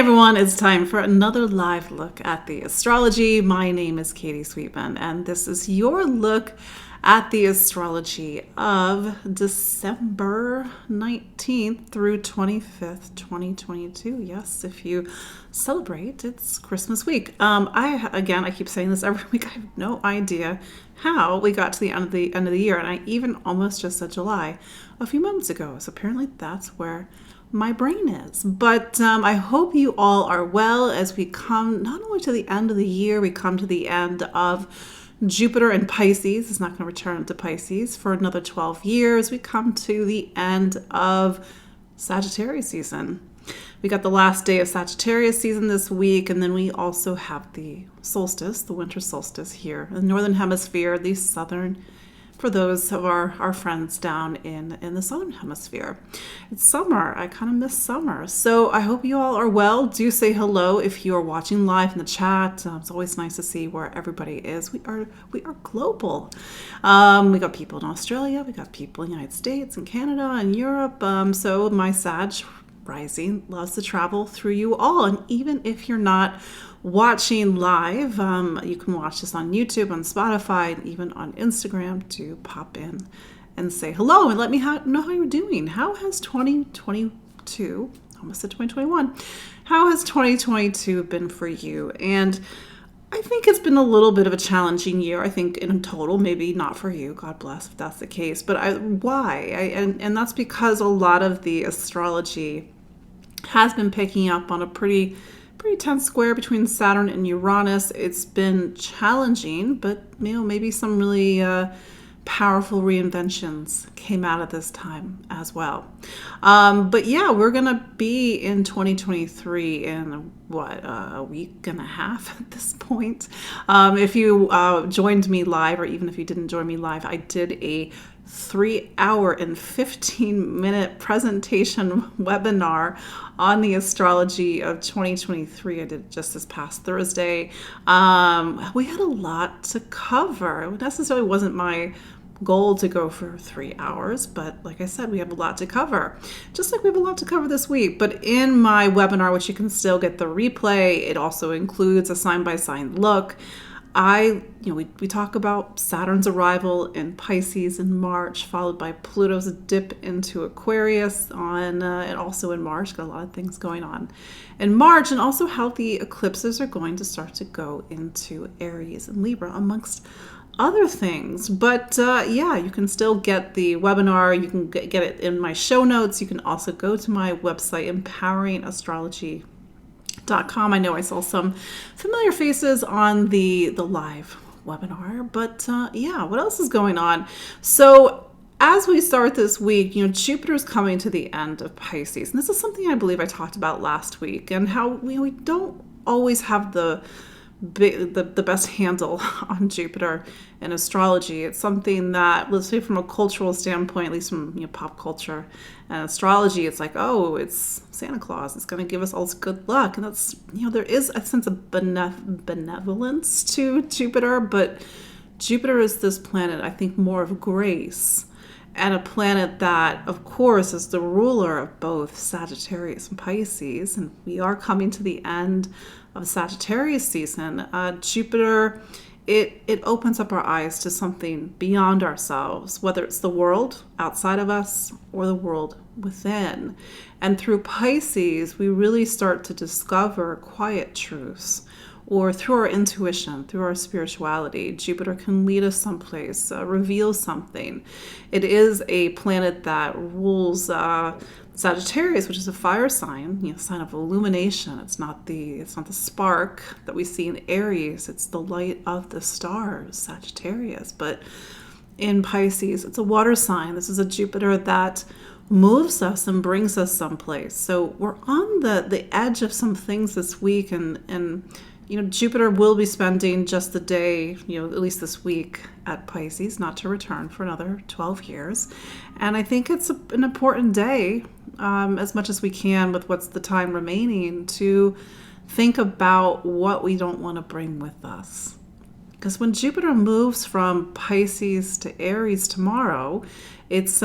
everyone, it's time for another live look at the astrology. My name is Katie Sweetman, and this is your look at the astrology of December 19th through 25th, 2022. Yes, if you celebrate, it's Christmas week. I keep saying this every week. I have no idea how we got to the end of the year, and I even almost just said July a few moments ago. So apparently that's where my brain is. But I hope you all are well as we come not only to the end of the year, we come to the end of Jupiter in Pisces. It's not going to return to Pisces for another 12 years. We come to the end of Sagittarius season. We got the last day of Sagittarius season this week, and then we also have the solstice, the winter solstice here in the northern hemisphere, the southern, for those of our friends down in the southern hemisphere. It's summer. I kind of miss summer. So I hope you all are well. Do say hello if you are watching live in the chat. It's always nice to see where everybody is. We are global. We got people in Australia. We got people in the United States and Canada and Europe. So my Sag rising loves to travel through you all. And even if you're not watching live, you can watch this on YouTube, on Spotify, and even on Instagram to pop in and say hello and let me know how you're doing. How has 2022, almost said 2021, how has 2022 been for you? And I think it's been a little bit of a challenging year. I think in total, maybe not for you, God bless if that's the case, but and that's because a lot of the astrology has been picking up on a pretty tense square between Saturn and Uranus. It's been challenging, but maybe some really powerful reinventions came out of this time as well. But yeah, we're gonna be in 2023 in a week and a half at this point. If you joined me live, or even if you didn't join me live, I did a 3-hour and 15-minute presentation webinar on the astrology of 2023. I did it just this past Thursday. We had a lot to cover. It necessarily wasn't my goal to go for 3 hours, but like I said, we have a lot to cover, just like we have a lot to cover this week. But in my webinar, which you can still get the replay, it also includes a sign-by-sign look. We talk about Saturn's arrival in Pisces in March, followed by Pluto's dip into Aquarius and also in March. Got a lot of things going on in March, and also how the eclipses are going to start to go into Aries and Libra, amongst other things. But you can still get the webinar. You can get it in my show notes. You can also go to my website, empoweringastrology.com. I know I saw some familiar faces on the live webinar, but what else is going on? So as we start this week, Jupiter's coming to the end of Pisces, and this is something I believe I talked about last week, and how we don't always have the best handle on Jupiter in astrology. It's something that, let's say from a cultural standpoint, at least from pop culture and astrology, it's like, oh, it's Santa Claus. It's going to give us all this good luck. And that's, there is a sense of benevolence to Jupiter, but Jupiter is this planet, I think, more of grace, and a planet that, of course, is the ruler of both Sagittarius and Pisces. And we are coming to the end of Sagittarius season. Jupiter, it opens up our eyes to something beyond ourselves, whether it's the world outside of us or the world within. And through Pisces, we really start to discover quiet truths, or through our intuition, through our spirituality. Jupiter can lead us someplace, reveal something. It is a planet that rules Sagittarius, which is a fire sign, sign of illumination. It's not the spark that we see in Aries. It's the light of the stars, Sagittarius. But in Pisces, it's a water sign. This is a Jupiter that moves us and brings us someplace. So we're on the edge of some things this week, and Jupiter will be spending just the day, at least this week, at Pisces, not to return for another 12 years. And I think it's an important day, as much as we can with what's the time remaining, to think about what we don't want to bring with us. Because when Jupiter moves from Pisces to Aries tomorrow, it's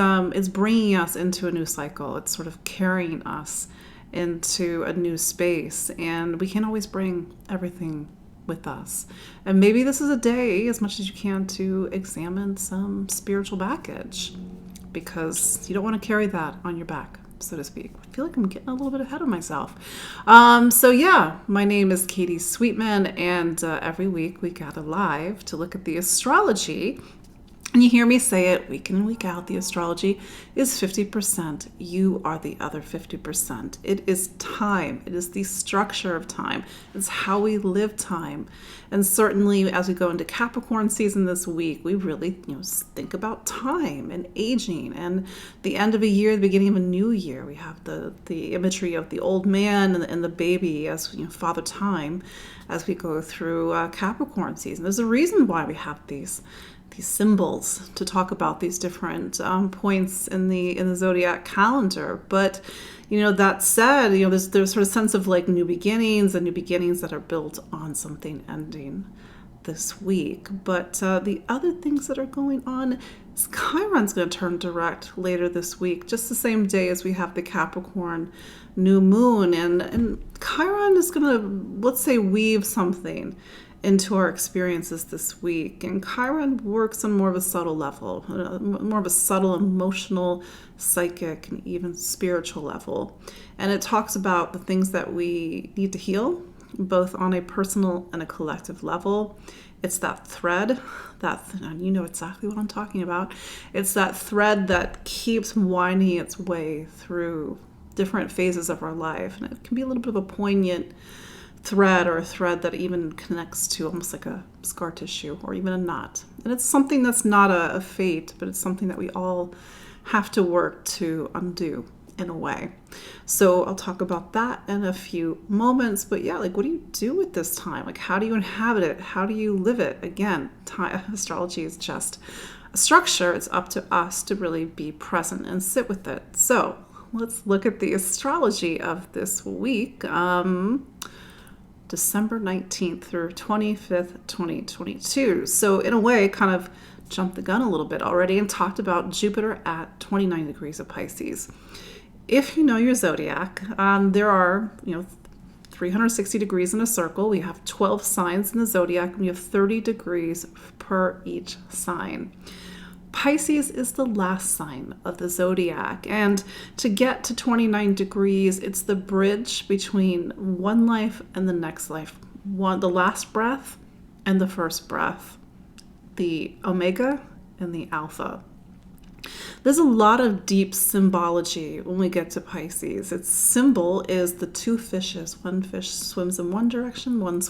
bringing us into a new cycle. It's sort of carrying us into a new space, and we can't always bring everything with us. And maybe this is a day, as much as you can, to examine some spiritual baggage, because you don't want to carry that on your back, so to speak. I feel like I'm getting a little bit ahead of myself. So yeah, my name is Katie Sweetman, and every week we gather live to look at the astrology. And you hear me say it week in and week out, the astrology is 50%. You are the other 50%. It is time. It is the structure of time. It's how we live time. And certainly as we go into Capricorn season this week, we really think about time and aging and the end of a year, the beginning of a new year. We have the imagery of the old man and the baby as Father Time as we go through Capricorn season. There's a reason why we have these symbols to talk about these different points in the zodiac calendar. But that said, there's sort of sense of like new beginnings and new beginnings that are built on something ending this week. But the other things that are going on is Chiron's going to turn direct later this week, just the same day as we have the Capricorn new moon, and Chiron is going to, let's say, weave something into our experiences this week. And Chiron works on more of a subtle level, more of a subtle emotional, psychic, and even spiritual level. And it talks about the things that we need to heal, both on a personal and a collective level. It's that thread, and you know exactly what I'm talking about. It's that thread that keeps winding its way through different phases of our life. And it can be a little bit of a poignant thread, or a thread that even connects to almost like a scar tissue or even a knot. And it's something that's not a fate, but it's something that we all have to work to undo in a way. So I'll talk about that in a few moments. But yeah, like, what do you do with this time? Like, how do you inhabit it? How do you live it? Again, astrology is just a structure. It's up to us to really be present and sit with it. So let's look at the astrology of this week. December 19th through 25th, 2022. So in a way, kind of jumped the gun a little bit already and talked about Jupiter at 29 degrees of Pisces. If you know your zodiac, there are, 360 degrees in a circle. We have 12 signs in the zodiac, and we have 30 degrees per each sign. Pisces is the last sign of the zodiac, and to get to 29 degrees, it's the bridge between one life and the next life, the last breath and the first breath, the omega and the alpha. There's a lot of deep symbology when we get to Pisces. Its symbol is the two fishes. One fish swims in one direction, one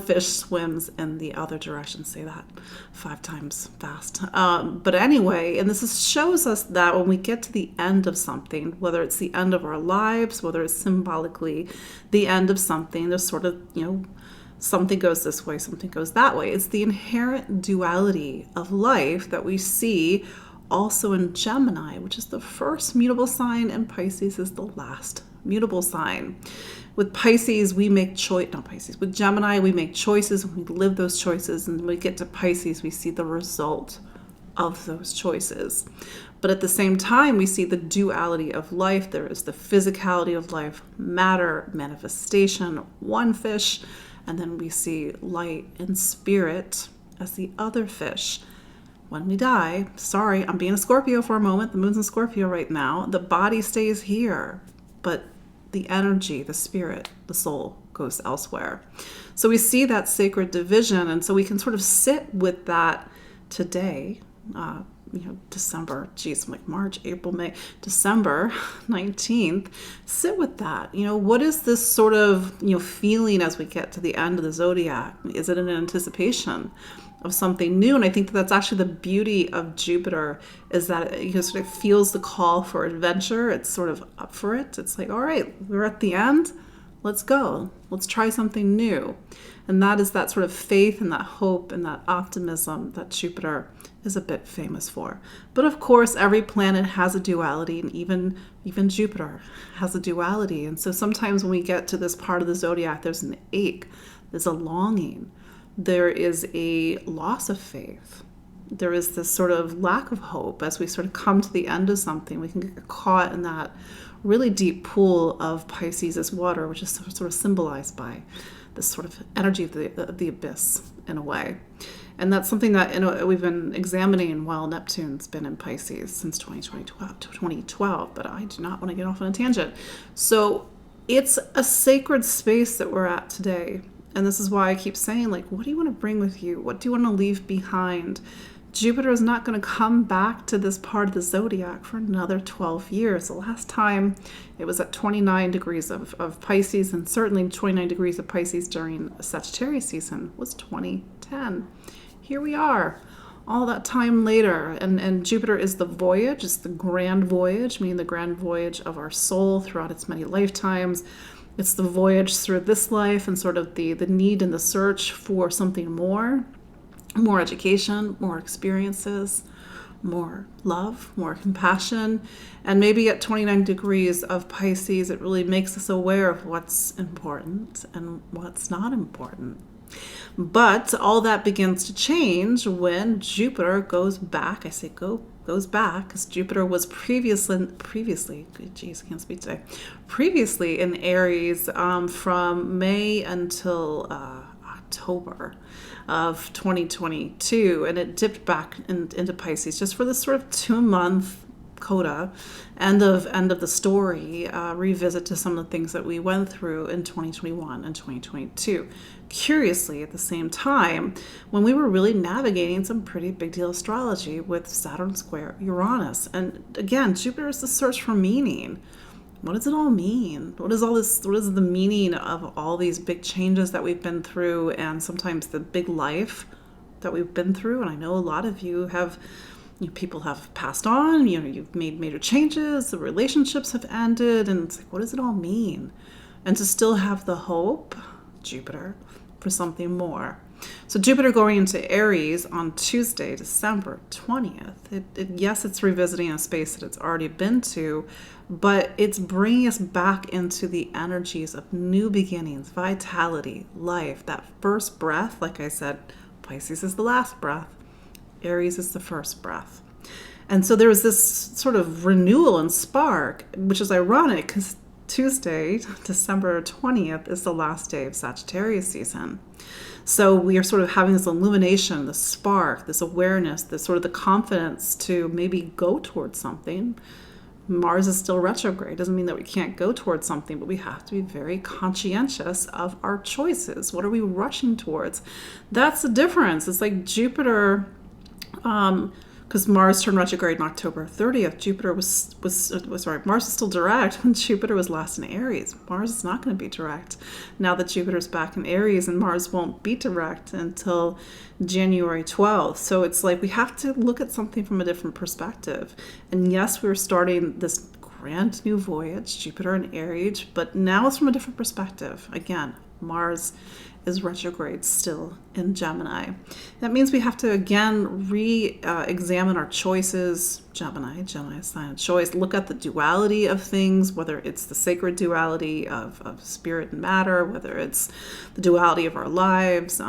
fish swims in the other direction. Say that 5 times fast. But anyway, and shows us that when we get to the end of something, whether it's the end of our lives, whether it's symbolically the end of something, there's sort of, something goes this way, something goes that way. It's the inherent duality of life that we see also in Gemini, which is the first mutable sign, and Pisces is the last mutable sign. With Pisces, with Gemini, we make choices and we live those choices. And when we get to Pisces, we see the result of those choices. But at the same time, we see the duality of life. There is the physicality of life, matter, manifestation, one fish. And then we see light and spirit as the other fish. When we die, sorry, I'm being a Scorpio for a moment. The moon's in Scorpio right now. The body stays here, but the energy, the spirit, the soul goes elsewhere. So we see that sacred division. And so we can sort of sit with that today, December, March, April, May, December 19th, sit with that. What is this sort of, feeling as we get to the end of the zodiac? Is it an anticipation of something new? And I think that's actually the beauty of Jupiter, is that it sort of feels the call for adventure. It's sort of up for it. It's like, all right, we're at the end. Let's go. Let's try something new. And that is that sort of faith and that hope and that optimism that Jupiter is a bit famous for. But of course, every planet has a duality, and even Jupiter has a duality. And so sometimes when we get to this part of the zodiac, there's an ache, there's a longing, there is a loss of faith. There is this sort of lack of hope as we sort of come to the end of something. We can get caught in that really deep pool of Pisces' water, which is sort of symbolized by this sort of energy of the abyss in a way. And that's something that we've been examining while Neptune's been in Pisces since 2012. But I do not want to get off on a tangent. So it's a sacred space that we're at today. And this is why I keep saying, like, what do you want to bring with you? What do you want to leave behind? Jupiter is not going to come back to this part of the zodiac for another 12 years. The last time it was at 29 degrees of Pisces, and certainly 29 degrees of Pisces during Sagittarius season was 2010. Here we are, all that time later. And Jupiter is the voyage. It's the grand voyage, meaning the grand voyage of our soul throughout its many lifetimes. It's the voyage through this life and sort of the need and the search for something more education, more experiences, more love, more compassion. And maybe at 29 degrees of Pisces, it really makes us aware of what's important and what's not important. But all that begins to change when Jupiter goes back. I say goes back because Jupiter was previously, geez, I can't speak today, previously in Aries from May until October of 2022, and it dipped back into Pisces just for this sort of 2-month coda, end of the story, revisit to some of the things that we went through in 2021 and 2022. Curiously, at the same time, when we were really navigating some pretty big deal astrology with Saturn square Uranus. And again, Jupiter is the search for meaning. What does it all mean? What is the meaning of all these big changes that we've been through, and sometimes the big life that we've been through? And I know a lot of you have, people have passed on, you've made major changes, the relationships have ended, and it's like, what does it all mean? And to still have the hope, Jupiter, for something more. So Jupiter going into Aries on Tuesday, December 20th. Yes, it's revisiting a space that it's already been to, but it's bringing us back into the energies of new beginnings, vitality, life, that first breath. Like I said, Pisces is the last breath. Aries is the first breath. And so there was this sort of renewal and spark, which is ironic because Tuesday, December 20th, is the last day of Sagittarius season. So we are sort of having this illumination, this spark, this awareness, this sort of the confidence to maybe go towards something. Mars is still retrograde. Doesn't mean that we can't go towards something, but we have to be very conscientious of our choices. What are we rushing towards? That's the difference. It's like Jupiter, because Mars turned retrograde on October 30th. Jupiter Mars is still direct when Jupiter was last in Aries. Mars is not going to be direct now that Jupiter's back in Aries, and Mars won't be direct until January 12th. So it's like we have to look at something from a different perspective. And yes, we're starting this grand new voyage, Jupiter in Aries, but now it's from a different perspective. Again, Mars is retrograde still in Gemini. That means we have to again re-examine our choices. Gemini is sign of choice. Look at the duality of things, whether it's the sacred duality of spirit and matter, whether it's the duality of our lives,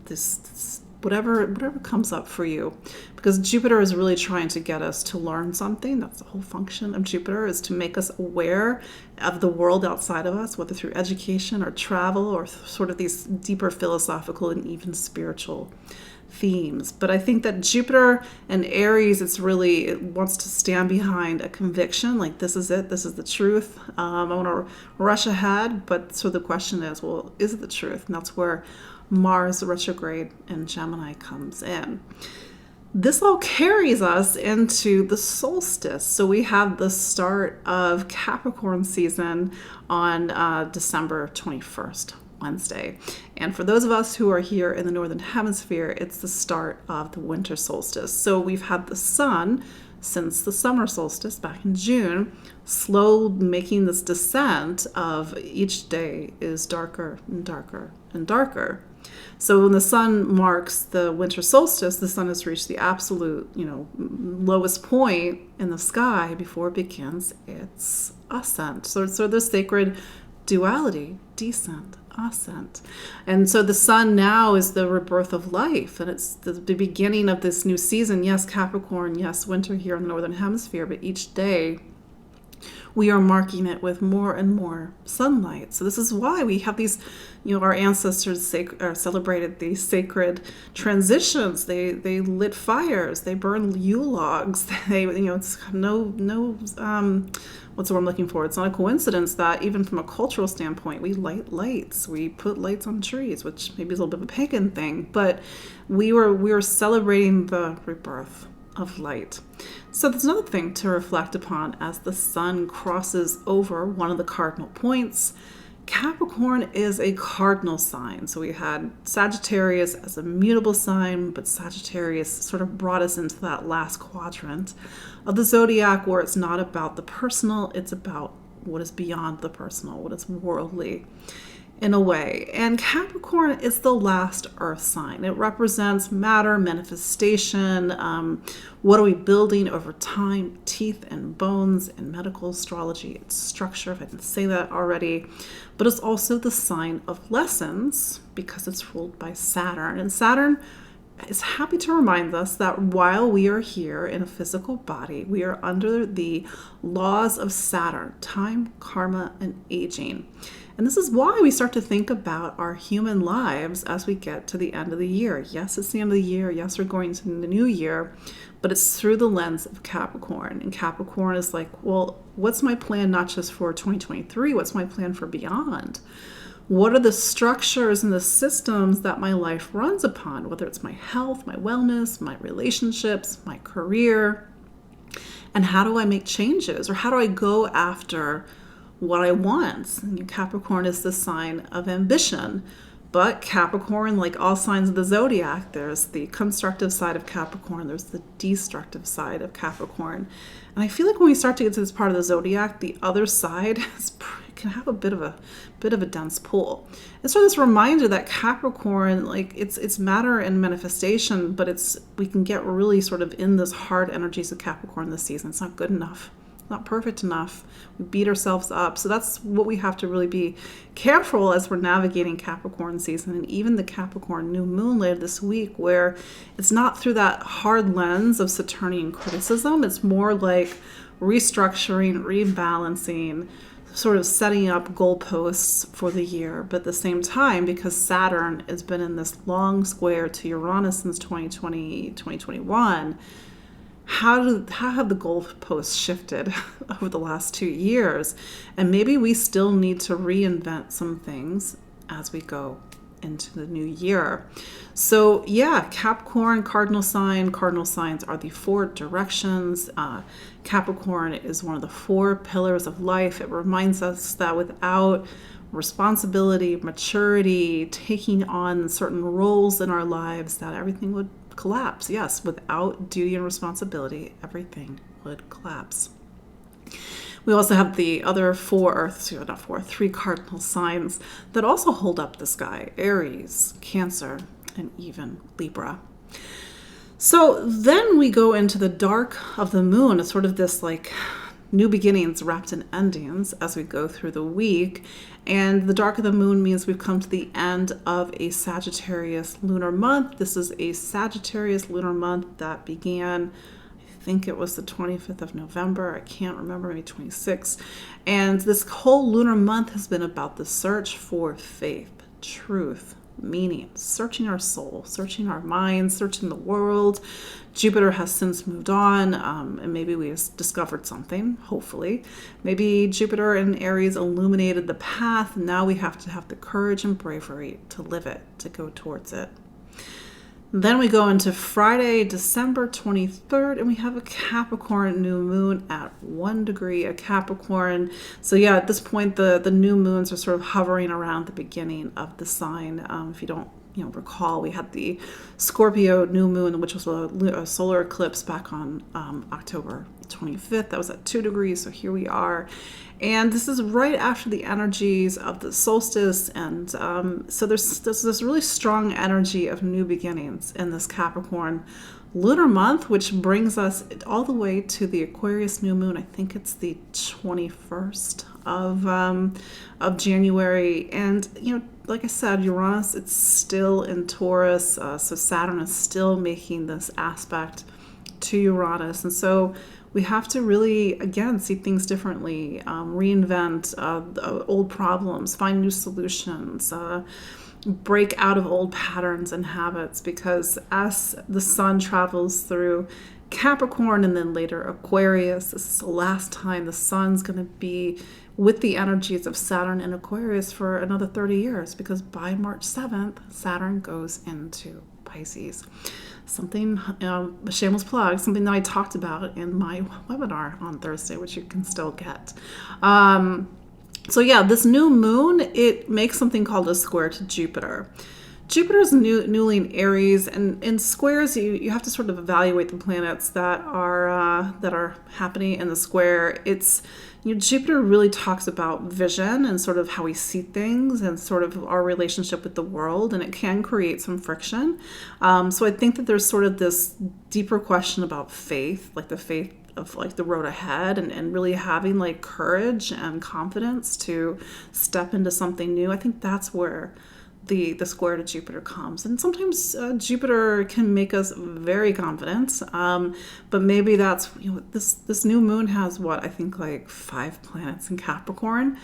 this whatever comes up for you. Because Jupiter is really trying to get us to learn something. That's the whole function of Jupiter, is to make us aware of the world outside of us, whether through education or travel or sort of these deeper philosophical and even spiritual themes. But I think that Jupiter and Aries, it wants to stand behind a conviction, like this is it, this is the truth. I want to rush ahead, but so the question is, well, is it the truth? And that's where Mars retrograde in Gemini comes in. This all carries us into the solstice. So we have the start of Capricorn season on December 21st, Wednesday. And for those of us who are here in the Northern Hemisphere, it's the start of the winter solstice. So we've had the sun since the summer solstice back in June, slow making this descent of each day is darker and darker and darker. So when the sun marks the winter solstice, the sun has reached the absolute, lowest point in the sky before it begins its ascent. So the sacred duality, descent, ascent. And so the sun now is the rebirth of life, and it's the beginning of this new season. Yes, Capricorn, yes, winter here in the Northern Hemisphere, but each day we are marking it with more and more sunlight. So this is why we have these, our ancestors celebrated these sacred transitions. They lit fires, they burned Yule logs. They, it's what's the word I'm looking for? It's not a coincidence that even from a cultural standpoint, we light lights. We put lights on trees, which maybe is a little bit of a pagan thing, but we were celebrating the rebirth of light. So there's another thing to reflect upon as the sun crosses over one of the cardinal points. Capricorn is a cardinal sign. So we had Sagittarius as a mutable sign, but Sagittarius sort of brought us into that last quadrant of the zodiac where it's not about the personal, it's about what is beyond the personal, what is worldly in a way. And Capricorn is the last earth sign. It represents matter, manifestation. What are we building over time? Teeth and bones in medical astrology. It's structure, if I didn't say that already. But it's also the sign of lessons because it's ruled by Saturn. And Saturn is happy to remind us that while we are here in a physical body, we are under the laws of Saturn, time, karma, and aging. And this is why we start to think about our human lives as we get to the end of the year. Yes, it's the end of the year. Yes, we're going to the new year, but it's through the lens of Capricorn. And Capricorn is like, well, what's my plan not just for 2023? What's my plan for beyond? What are the structures and the systems that my life runs upon, whether it's my health, my wellness, my relationships, my career? And how do I make changes? Or how do I go after what I want? And Capricorn is the sign of ambition. But Capricorn, like all signs of the zodiac, there's the constructive side of Capricorn, there's the destructive side of Capricorn. And I feel like when we start to get to this part of the zodiac, the other side can have a bit of a dense pull. It's sort of this reminder that Capricorn, like it's matter and manifestation, but we can get really sort of in this hard energies of Capricorn this season. It's not good enough. Not perfect enough. We beat ourselves up. So that's what we have to really be careful as we're navigating Capricorn season, and even the Capricorn new moon later this week, where it's not through that hard lens of Saturnian criticism. It's more like restructuring, rebalancing, sort of setting up goalposts for the year. But at the same time, because Saturn has been in this long square to Uranus since 2020, 2021, how have the goalposts shifted over the last 2 years? And maybe we still need to reinvent some things as we go into the new year. So yeah, Capricorn, cardinal sign. Cardinal signs are the 4 directions. Capricorn is one of the 4 pillars of life. It reminds us that without responsibility, maturity, taking on certain roles in our lives, that everything would collapse. Yes, without duty and responsibility, everything would collapse. We also have the other 3 cardinal signs that also hold up the sky: Aries, Cancer, and even Libra. So then we go into the dark of the moon. It's sort of this like new beginnings wrapped in endings as we go through the week. And the dark of the moon means we've come to the end of a Sagittarius lunar month. This is a Sagittarius lunar month that began, I think it was the 25th of November. I can't remember, maybe 26th. And this whole lunar month has been about the search for faith, truth, meaning, searching our soul, searching our minds, searching the world. Jupiter has since moved on, and maybe we discovered something, hopefully. Maybe Jupiter and Aries illuminated the path. Now we have to have the courage and bravery to live it, to go towards it. Then we go into Friday, December 23rd, and we have a Capricorn new moon at 1 degree of Capricorn. So yeah, at this point, the new moons are sort of hovering around the beginning of the sign. If you don't recall, we had the Scorpio new moon, which was a solar eclipse back on October 25th. That was at 2 degrees, so here we are. And this is right after the energies of the solstice. And so there's this really strong energy of new beginnings in this Capricorn lunar month, which brings us all the way to the Aquarius new moon. I think it's the 21st of January. And, like I said, Uranus, it's still in Taurus. So Saturn is still making this aspect to Uranus. And so we have to really, again, see things differently, reinvent old problems, find new solutions, break out of old patterns and habits, because as the sun travels through Capricorn and then later Aquarius, this is the last time the sun's going to be with the energies of Saturn and Aquarius for another 30 years, because by March 7th, Saturn goes into Pisces. Something, a shameless plug, something that I talked about in my webinar on Thursday, which you can still get. So yeah, this new moon, it makes something called a square to Jupiter. Jupiter's newly in Aries, and in squares, you have to sort of evaluate the planets that are happening in the square. It's, Jupiter really talks about vision and sort of how we see things and sort of our relationship with the world, and it can create some friction. So I think that there's sort of this deeper question about faith, like the faith of like the road ahead, and really having like courage and confidence to step into something new. I think that's where the square to Jupiter comes. And sometimes Jupiter can make us very confident, but maybe that's, this new moon has I think like 5 planets in Capricorn.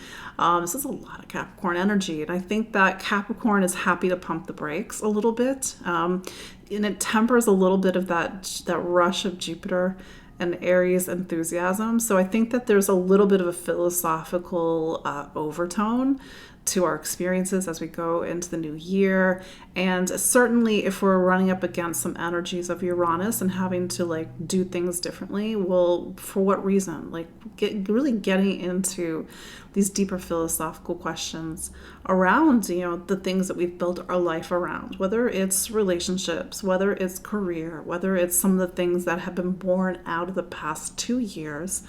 This is a lot of Capricorn energy, and I think that Capricorn is happy to pump the brakes a little bit, and it tempers a little bit of that rush of Jupiter and Aries enthusiasm. So I think that there's a little bit of a philosophical overtone to our experiences as we go into the new year. And certainly if we're running up against some energies of Uranus and having to like do things differently, well, for what reason? Like really getting into these deeper philosophical questions around, the things that we've built our life around, whether it's relationships, whether it's career, whether it's some of the things that have been born out of the past 2 years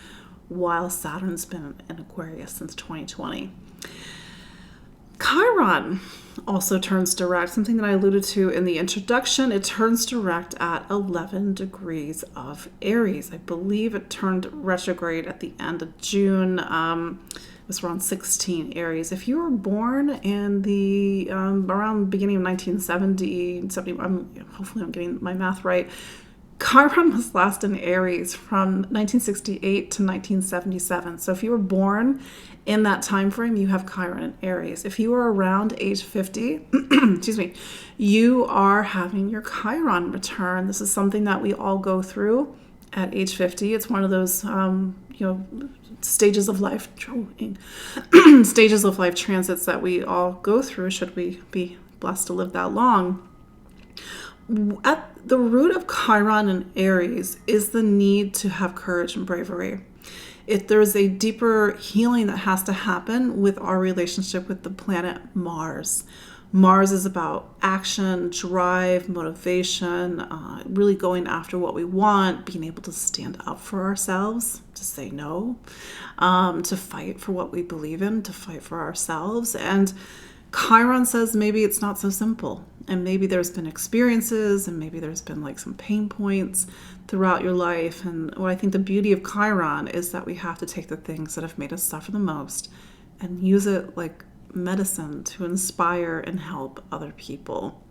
while Saturn's been in Aquarius since 2020. Chiron also turns direct, something that I alluded to in the introduction. It turns direct at 11 degrees of Aries. I believe it turned retrograde at the end of June. It was around 16 Aries. If you were born in the around the beginning of 1970, hopefully I'm getting my math right, Chiron was last in Aries from 1968 to 1977. So if you were born in that time frame, you have Chiron in Aries. If you are around age 50, excuse me, you are having your Chiron return. This is something that we all go through at age 50. It's one of those, stages of life, stages of life transits that we all go through, should we be blessed to live that long. At the root of Chiron and Aries is the need to have courage and bravery. If there's a deeper healing that has to happen with our relationship with the planet Mars. Mars is about action, drive, motivation, really going after what we want, being able to stand up for ourselves, to say no, to fight for what we believe in, to fight for ourselves. And Chiron says maybe it's not so simple, and maybe there's been experiences, and maybe there's been like some pain points throughout your life. And what I think the beauty of Chiron is that we have to take the things that have made us suffer the most and use it like medicine to inspire and help other people.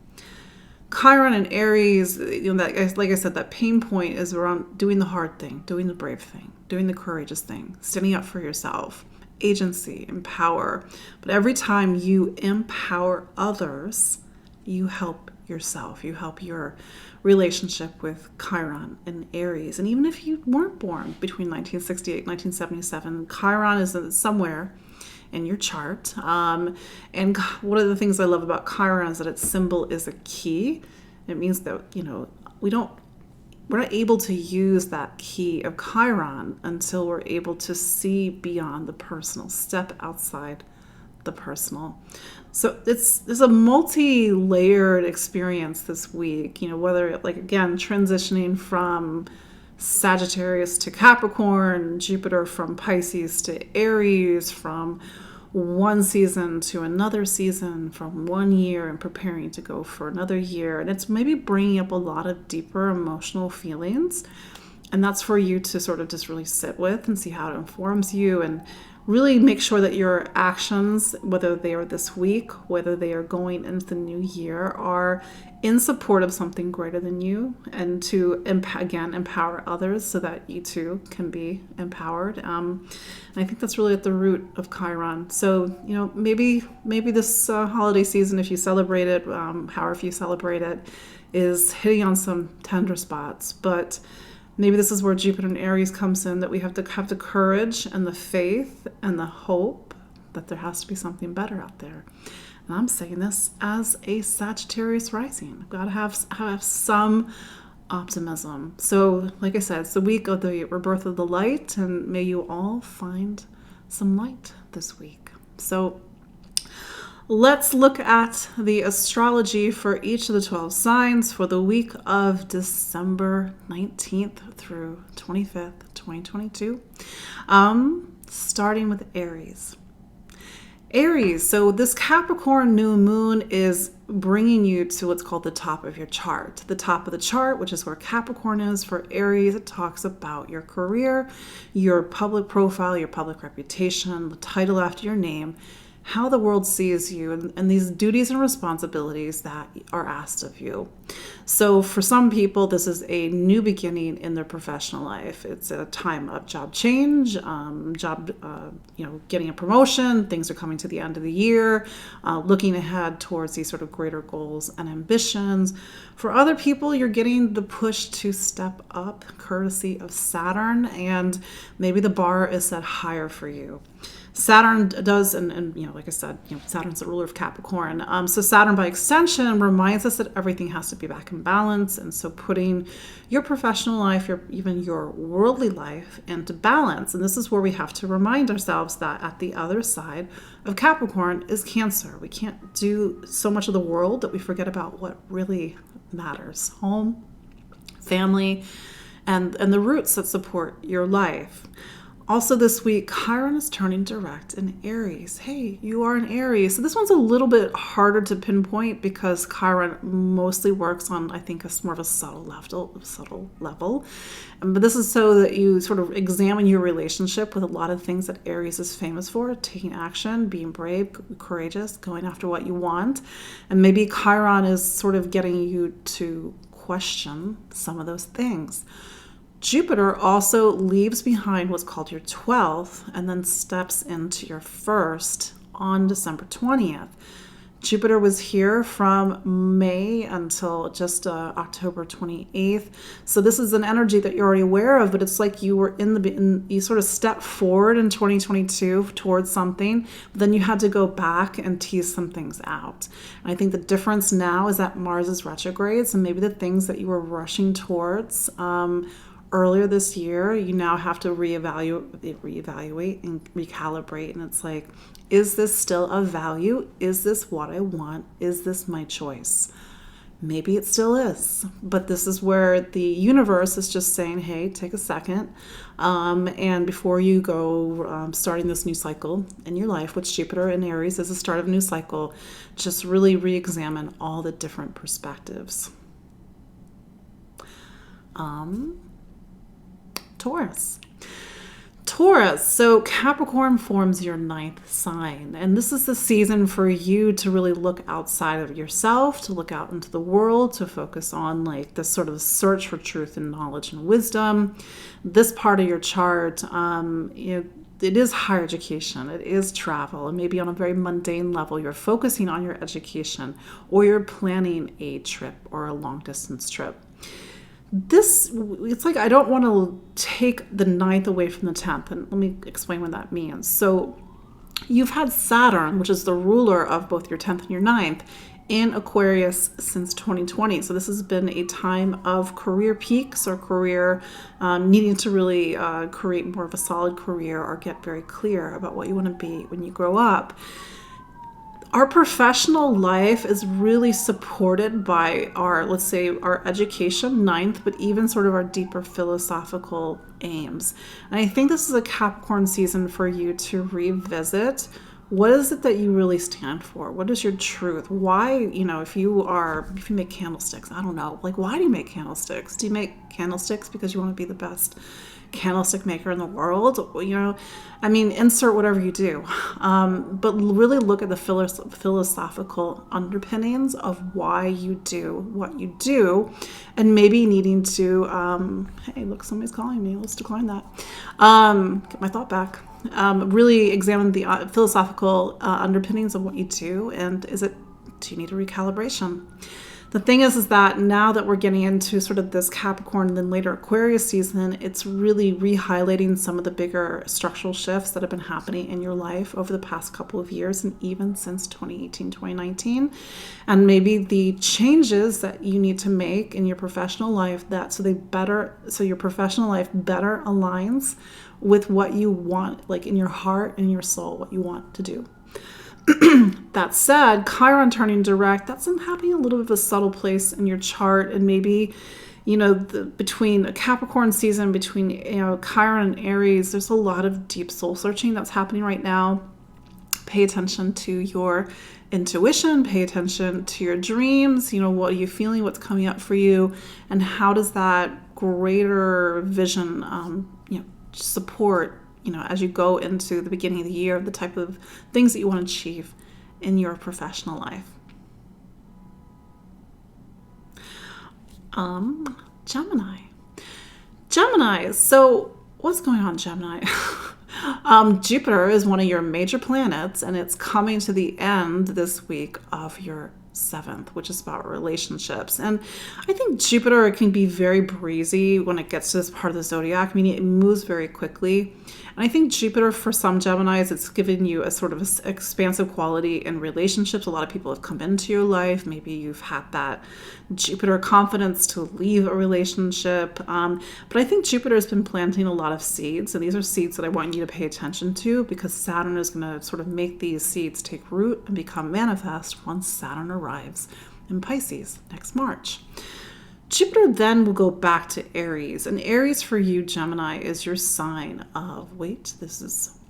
Chiron and Aries, that, like I said, that pain point is around doing the hard thing, doing the brave thing, doing the courageous thing, standing up for yourself. Agency, empower. But every time you empower others, you help yourself. You help your relationship with Chiron and Aries. And even if you weren't born between 1968 and 1977, Chiron is somewhere in your chart. And one of the things I love about Chiron is that its symbol is a key. It means that, we're not able to use that key of Chiron until we're able to see beyond the personal, step outside the personal. So there's a multi-layered experience this week, whether again, transitioning from Sagittarius to Capricorn, Jupiter from Pisces to Aries, from one season to another season, from 1 year and preparing to go for another year. And it's maybe bringing up a lot of deeper emotional feelings. And that's for you to sort of just really sit with and see how it informs you and really make sure that your actions, whether they are this week, whether they are going into the new year, are in support of something greater than you, and to again empower others so that you too can be empowered. And I think that's really at the root of Chiron. So maybe this holiday season, if you celebrate it, however you celebrate it, is hitting on some tender spots, but maybe this is where Jupiter and Aries comes in, that we have to have the courage and the faith and the hope that there has to be something better out there. And I'm saying this as a Sagittarius rising. I've got to have some optimism. So, like I said, it's the week of the rebirth of the light, and may you all find some light this week. So, let's look at the astrology for each of the 12 signs for the week of December 19th through 25th, 2022. Starting with Aries. Aries, so this Capricorn new moon is bringing you to what's called the top of your chart. The top of the chart, which is where Capricorn is for Aries, it talks about your career, your public profile, your public reputation, the title after your name, how the world sees you, and these duties and responsibilities that are asked of you. So for some people, this is a new beginning in their professional life. It's a time of job change, getting a promotion. Things are coming to the end of the year, looking ahead towards these sort of greater goals and ambitions. For other people, you're getting the push to step up, courtesy of Saturn, and maybe the bar is set higher for you. Saturn does, and like I said, Saturn's the ruler of Capricorn. So Saturn, by extension, reminds us that everything has to be back in balance. And so putting your professional life, even your worldly life, into balance. And this is where we have to remind ourselves that at the other side of Capricorn is Cancer. We can't do so much of the world that we forget about what really matters: home, family, and the roots that support your life. Also this week, Chiron is turning direct in Aries. Hey, you are an Aries. So this one's a little bit harder to pinpoint because Chiron mostly works on, I think, more of a subtle level. But this is so that you sort of examine your relationship with a lot of things that Aries is famous for: taking action, being brave, courageous, going after what you want. And maybe Chiron is sort of getting you to question some of those things. Jupiter also leaves behind what's called your 12th and then steps into your 1st on December 20th. Jupiter was here from May until just October 28th. So this is an energy that you're already aware of, but it's like you were you sort of stepped forward in 2022 towards something, but then you had to go back and tease some things out. And I think the difference now is that Mars is retrograde, so maybe the things that you were rushing towards earlier this year, you now have to reevaluate and recalibrate. And it's like, is this still of value? Is this what I want? Is this my choice? Maybe it still is, but this is where the universe is just saying, hey, take a second. And before you go starting this new cycle in your life, which Jupiter in Aries is the start of a new cycle, just really re-examine all the different perspectives. Taurus. So Capricorn forms your 9th sign. And this is the season for you to really look outside of yourself, to look out into the world, to focus on like this sort of search for truth and knowledge and wisdom. This part of your chart, it is higher education, it is travel, and maybe on a very mundane level, you're focusing on your education, or you're planning a trip or a long distance trip. It's like I don't want to take the 9th away from the 10th, and let me explain what that means. So you've had Saturn, which is the ruler of both your 10th and your 9th, in Aquarius since 2020. So this has been a time of career peaks or career needing to really create more of a solid career or get very clear about what you want to be when you grow up. Our professional life is really supported by our, let's say, our education, 9th, but even sort of our deeper philosophical aims. And I think this is a Capricorn season for you to revisit. What is it that you really stand for? What is your truth? Why, if you make candlesticks, I don't know, like, why do you make candlesticks? Do you make candlesticks because you want to be the best candlestick maker in the world, I mean, insert whatever you do. But really look at the philosophical underpinnings of why you do what you do, and maybe needing to, hey, look, somebody's calling me. Let's decline that. Get my thought back. Really examine the philosophical underpinnings of what you do, and do you need a recalibration? The thing is that now that we're getting into sort of this Capricorn and then later Aquarius season, it's really re-highlighting some of the bigger structural shifts that have been happening in your life over the past couple of years, and even since 2018, 2019. And maybe the changes that you need to make in your professional life so your professional life better aligns with what you want, like in your heart and your soul, what you want to do. That said, Chiron turning direct, that's happening a little bit of a subtle place in your chart, and maybe, between a Capricorn season, between, Chiron and Aries, there's a lot of deep soul searching that's happening right now. Pay attention to your intuition, pay attention to your dreams, what are you feeling, what's coming up for you, and how does that greater vision, support as you go into the beginning of the year, the type of things that you want to achieve in your professional life. Gemini. So what's going on, Gemini? Jupiter is one of your major planets, and it's coming to the end this week of your 7th, which is about relationships. And I think Jupiter can be very breezy when it gets to this part of the zodiac, meaning it moves very quickly. And I think Jupiter, for some Geminis, it's given you a sort of expansive quality in relationships. A lot of people have come into your life. Maybe you've had that Jupiter confidence to leave a relationship. But I think Jupiter has been planting a lot of seeds. And these are seeds that I want you to pay attention to, because Saturn is going to sort of make these seeds take root and become manifest once Saturn arrives in Pisces next March. Jupiter then will go back to Aries, and Aries for you, Gemini, is your sign of,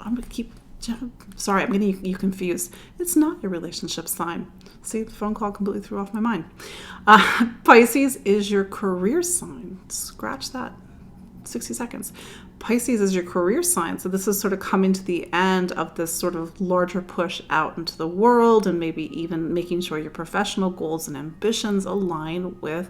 I'm getting you confused. It's not your relationship sign. See, the phone call completely threw off my mind. Pisces is your career sign. Scratch that. 60 seconds. Pisces is your career sign. So this is sort of coming to the end of this sort of larger push out into the world, and maybe even making sure your professional goals and ambitions align with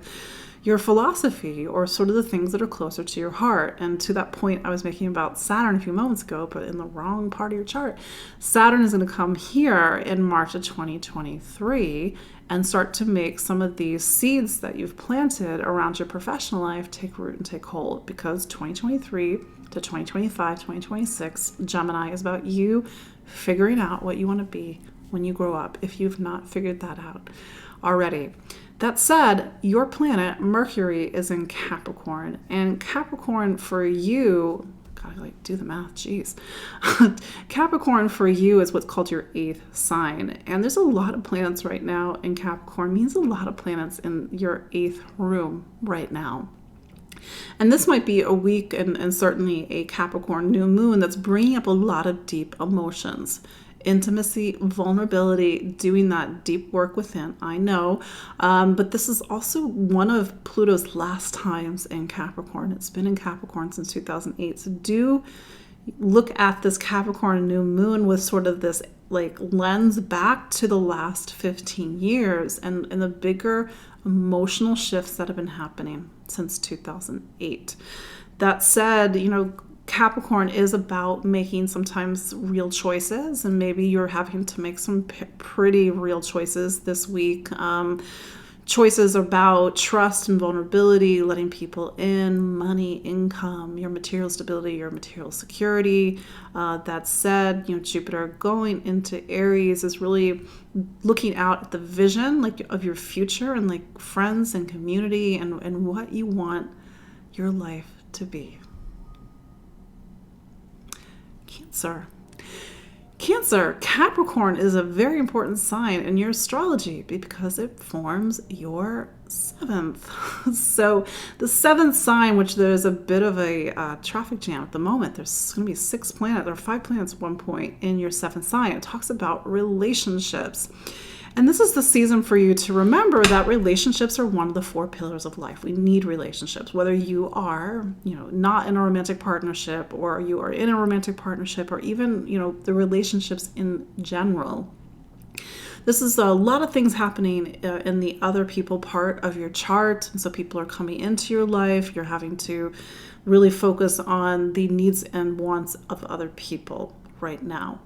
your philosophy, or sort of the things that are closer to your heart. And to that point I was making about Saturn a few moments ago, but in the wrong part of your chart. Saturn is going to come here in March of 2023 and start to make some of these seeds that you've planted around your professional life take root and take hold, because 2023 to 2025, 2026, Gemini is about you figuring out what you want to be when you grow up, if you've not figured that out already. That said, your planet, Mercury, is in Capricorn. And Capricorn for you, gotta do the math, geez. Capricorn for you is what's called your 8th sign. And there's a lot of planets right now in Capricorn. Means a lot of planets in your 8th room right now. And this might be a week and certainly a Capricorn new moon that's bringing up a lot of deep emotions. Intimacy, vulnerability, doing that deep work within, I know. But this is also one of Pluto's last times in Capricorn. It's been in Capricorn since 2008. So do look at this Capricorn new moon with sort of this lens back to the last 15 years and the bigger emotional shifts that have been happening since 2008. That said, Capricorn is about making sometimes real choices, and maybe you're having to make some pretty real choices this week. Choices about trust and vulnerability, letting people in, money, income, your material stability, your material security. That said, Jupiter going into Aries is really looking out at the vision of your future and friends and community and what you want your life to be. Cancer, Capricorn is a very important sign in your astrology because it forms your 7th. So the 7th sign, which there's a bit of a traffic jam at the moment, there's going to be 5 planets at one point in your 7th sign. It talks about relationships. And this is the season for you to remember that relationships are one of the 4 pillars of life. We need relationships, whether you are, not in a romantic partnership, or you are in a romantic partnership, or even, the relationships in general. This is a lot of things happening in the other people part of your chart. And so people are coming into your life. You're having to really focus on the needs and wants of other people right now.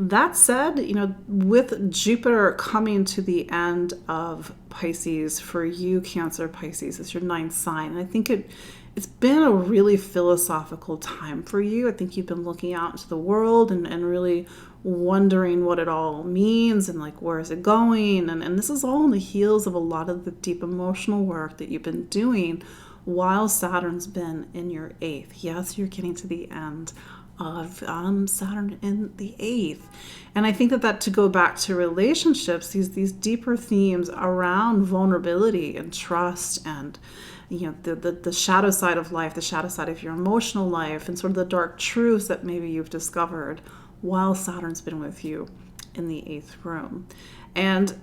That said, with Jupiter coming to the end of Pisces for you, Cancer, Pisces, it's your 9th sign. And I think it's been a really philosophical time for you. I think you've been looking out into the world and really wondering what it all means and where is it going. And this is all on the heels of a lot of the deep emotional work that you've been doing while Saturn's been in your 8th. Yes, you're getting to the end of Saturn in the 8th. And I think that to go back to relationships, these deeper themes around vulnerability and trust and the shadow side of life, the shadow side of your emotional life, and sort of the dark truths that maybe you've discovered while Saturn's been with you in the 8th room. And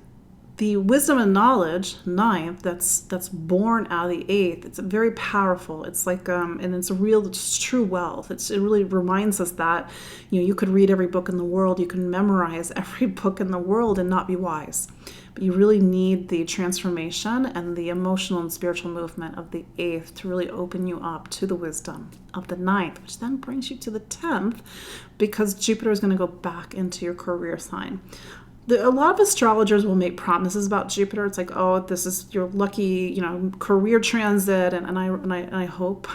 the wisdom and knowledge, 9th, that's born out of the 8th, it's very powerful. It's and it's true wealth. It really reminds us that, you could read every book in the world, you can memorize every book in the world and not be wise. But you really need the transformation and the emotional and spiritual movement of the 8th to really open you up to the wisdom of the 9th, which then brings you to the 10th, because Jupiter is going to go back into your career sign. A lot of astrologers will make promises about Jupiter. It's this is your lucky, career transit, and I hope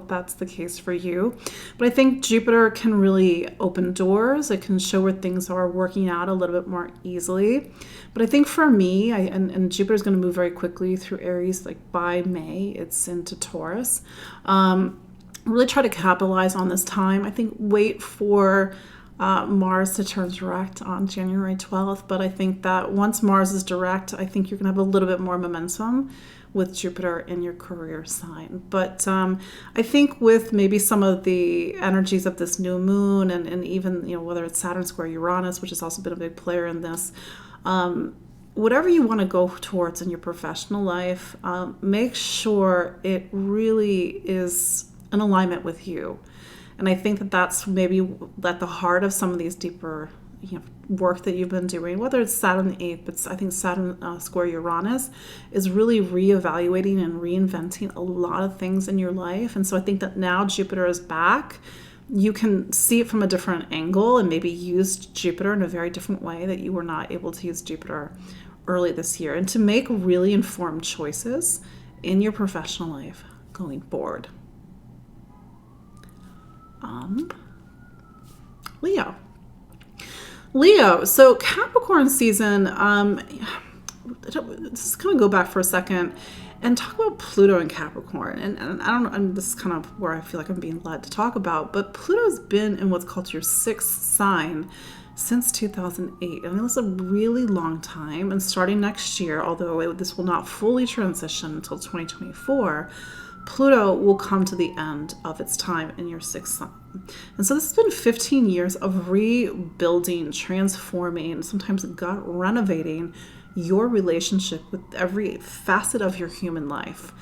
that's the case for you. But I think Jupiter can really open doors. It can show where things are working out a little bit more easily. But I think for me, and Jupiter is going to move very quickly through Aries. By May, it's into Taurus. Really try to capitalize on this time. I think wait for Mars to turn direct on January 12th. But I think that once Mars is direct, I think you're going to have a little bit more momentum with Jupiter in your career sign. But I think with maybe some of the energies of this new moon and even, whether it's Saturn square Uranus, which has also been a big player in this, whatever you want to go towards in your professional life, make sure it really is in alignment with you. And I think that that's maybe at the heart of some of these deeper work that you've been doing, whether it's Saturn the 8th, but I think Saturn square Uranus is really reevaluating and reinventing a lot of things in your life. And so I think that now Jupiter is back, you can see it from a different angle and maybe use Jupiter in a very different way that you were not able to use Jupiter early this year, and to make really informed choices in your professional life going forward. Leo. So Capricorn season, just kind of go back for a second and talk about Pluto and Capricorn. And I don't know, and this is kind of where I feel like I'm being led to talk about, but Pluto's been in what's called your 6th sign since 2008. I mean, that's a really long time. And starting next year, although this will not fully transition until 2024, Pluto will come to the end of its time in your 6th sign. And so this has been 15 years of rebuilding, transforming, sometimes gut renovating your relationship with every facet of your human life.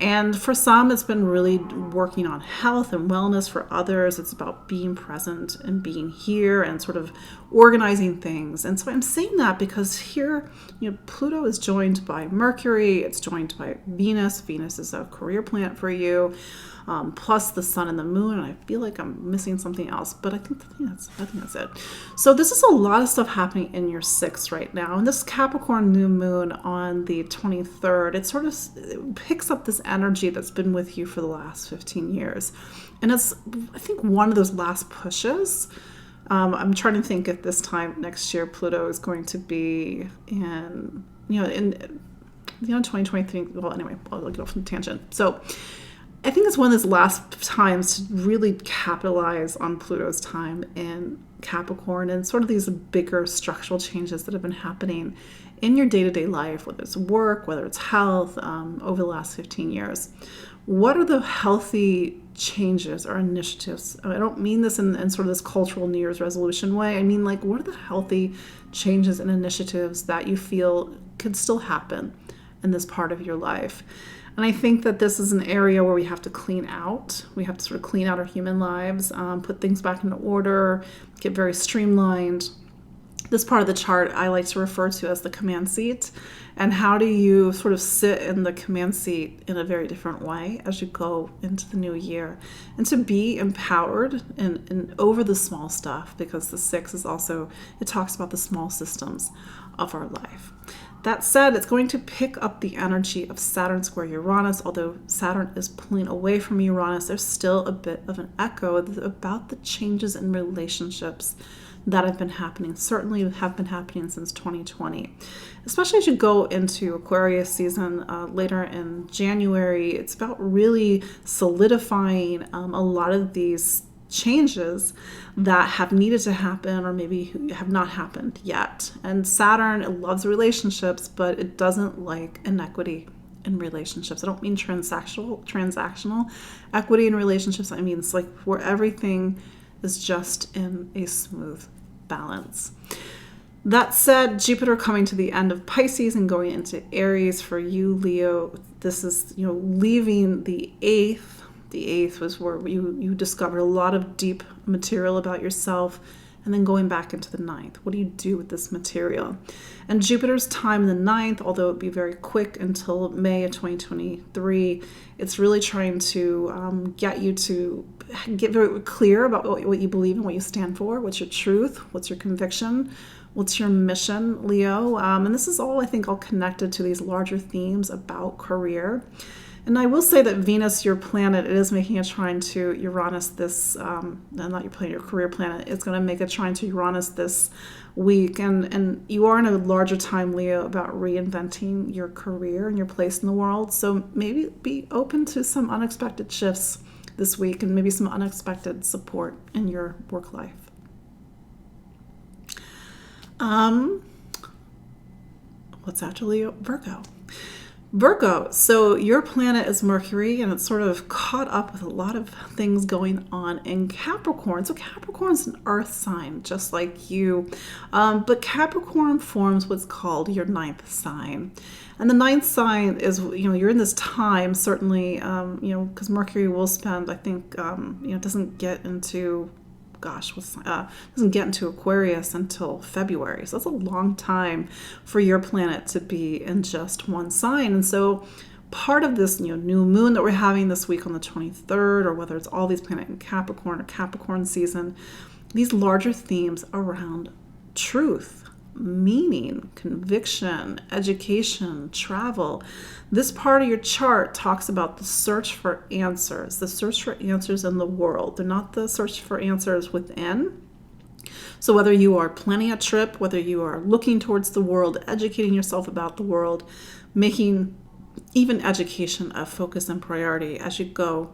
And for some, it's been really working on health and wellness. For others, it's about being present and being here and sort of organizing things. And so I'm saying that because here, Pluto is joined by Mercury. It's joined by Venus. Venus is a career planet for you, plus the sun and the moon. And I feel like I'm missing something else, but I think that's it. So this is a lot of stuff happening in your 6th right now. And this Capricorn new moon on the 23rd, it picks up this energy that's been with you for the last 15 years. And it's, I think, one of those last pushes. I'm trying to think if this time next year Pluto is going to be in 2023. Well, anyway, I'll get off on the tangent. So I think it's one of those last times to really capitalize on Pluto's time in Capricorn and sort of these bigger structural changes that have been happening in your day-to-day life, whether it's work, whether it's health, over the last 15 years. What are the healthy changes or initiatives? I don't mean this in sort of this cultural New Year's resolution way. I mean, like, what are the healthy changes and initiatives that you feel could still happen in this part of your life? And I think that this is an area where we have to clean out. We have to sort of clean out our human lives, put things back into order, get very streamlined. This part of the chart I like to refer to as the command seat. And how do you sort of sit in the command seat in a very different way as you go into the new year? And to be empowered and over the small stuff, because the 6 is also, it talks about the small systems of our life. That said, it's going to pick up the energy of Saturn square Uranus. Although Saturn is pulling away from Uranus, there's still a bit of an echo about the changes in relationships that have been happening, certainly have been happening since 2020. Especially as you go into Aquarius season later in January, it's about really solidifying a lot of these changes that have needed to happen or maybe have not happened yet. And Saturn loves relationships, but it doesn't like inequity in relationships. I don't mean transactional equity in relationships. I mean, it's like where everything is just in a smooth balance. That said, Jupiter coming to the end of Pisces and going into Aries for you, Leo, this is, leaving the 8th. The 8th was where you discovered a lot of deep material about yourself, and then going back into the 9th. What do you do with this material? And Jupiter's time in the 9th, although it'd be very quick until May of 2023, it's really trying to get you to get very clear about what you believe and what you stand for, what's your truth, what's your conviction, what's your mission, Leo. And this is all, I think, all connected to these larger themes about career. And I will say that Venus, your planet, it is making a trine to Uranus this, not your planet, your career planet, it's going to make a trine to Uranus this week. And you are in a larger time, Leo, about reinventing your career and your place in the world. So maybe be open to some unexpected shifts this week and maybe some unexpected support in your work life. What's after Leo? Virgo, so your planet is Mercury, and it's sort of caught up with a lot of things going on in Capricorn. So Capricorn's an earth sign, just like you. But Capricorn forms what's called your 9th sign. And the 9th sign is, you're in this time, certainly, because Mercury will spend, I think, doesn't get into doesn't get into Aquarius until February. So that's a long time for your planet to be in just one sign. And so part of this new moon that we're having this week on the 23rd, or whether it's all these planets in Capricorn or Capricorn season, these larger themes around truth, meaning, conviction, education, travel. This part of your chart talks about the search for answers in the world. They're not the search for answers within. So whether you are planning a trip, whether you are looking towards the world, educating yourself about the world, making even education a focus and priority as you go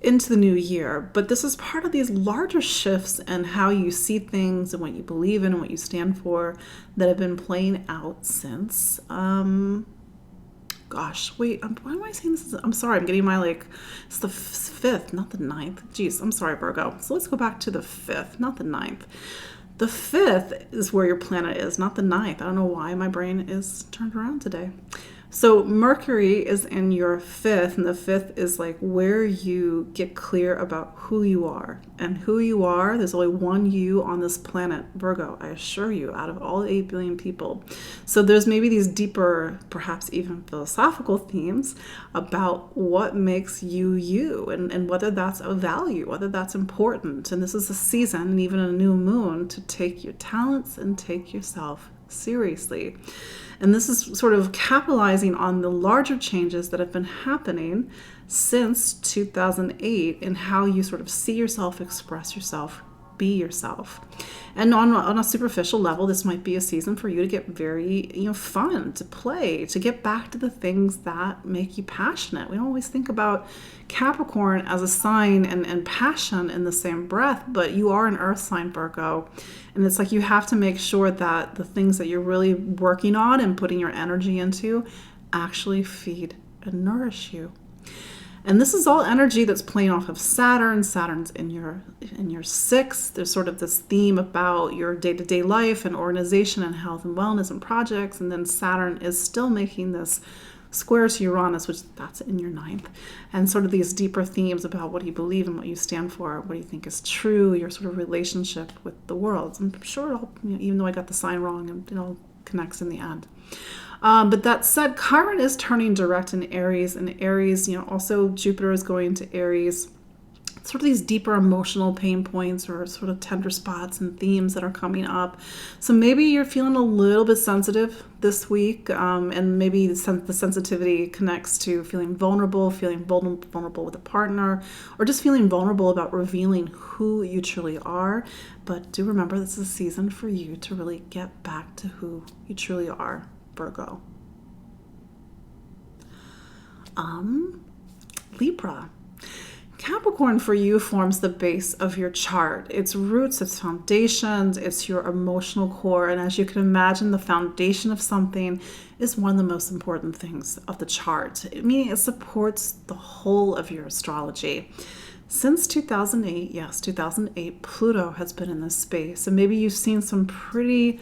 into the new year. But this is part of these larger shifts in how you see things and what you believe in and what you stand for that have been playing out since, why am I saying this? I'm sorry, I'm getting it's the 5th, not the 9th. Jeez, I'm sorry, Virgo. So let's go back to the 5th, not the 9th. The 5th is where your planet is, not the 9th. I don't know why my brain is turned around today. So Mercury is in your 5th, and the 5th is like where you get clear about who you are. And who you are, there's only one you on this planet, Virgo, I assure you, out of all 8 billion people. So there's maybe these deeper, perhaps even philosophical themes about what makes you you, and whether that's of value, whether that's important. And this is a season, and even a new moon, to take your talents and take yourself seriously. And this is sort of capitalizing on the larger changes that have been happening since 2008 in how you sort of see yourself, express yourself, be yourself. And on a superficial level, this might be a season for you to get very, fun, to play, to get back to the things that make you passionate. We don't always think about Capricorn as a sign and passion in the same breath, but you are an earth sign, Virgo. And it's like you have to make sure that the things that you're really working on and putting your energy into actually feed and nourish you. And this is all energy that's playing off of Saturn. Saturn's in your sixth. There's sort of this theme about your day-to-day life and organization and health and wellness and projects. And then Saturn is still making this square to Uranus, which that's in your ninth. And sort of these deeper themes about what you believe and what you stand for, what you think is true, your sort of relationship with the world. I'm sure it'll, even though I got the sign wrong, it all connects in the end. But that said, Chiron is turning direct in Aries, and Aries, also Jupiter is going to Aries. Sort of these deeper emotional pain points or sort of tender spots and themes that are coming up. So maybe you're feeling a little bit sensitive this week, and maybe the sensitivity connects to feeling vulnerable with a partner, or just feeling vulnerable about revealing who you truly are. But do remember, this is a season for you to really get back to who you truly are, Virgo. Libra. Capricorn for you forms the base of your chart. Its roots, its foundations, it's your emotional core. And as you can imagine, the foundation of something is one of the most important things of the chart, meaning it supports the whole of your astrology. Since 2008, Pluto has been in this space. And maybe you've seen some pretty,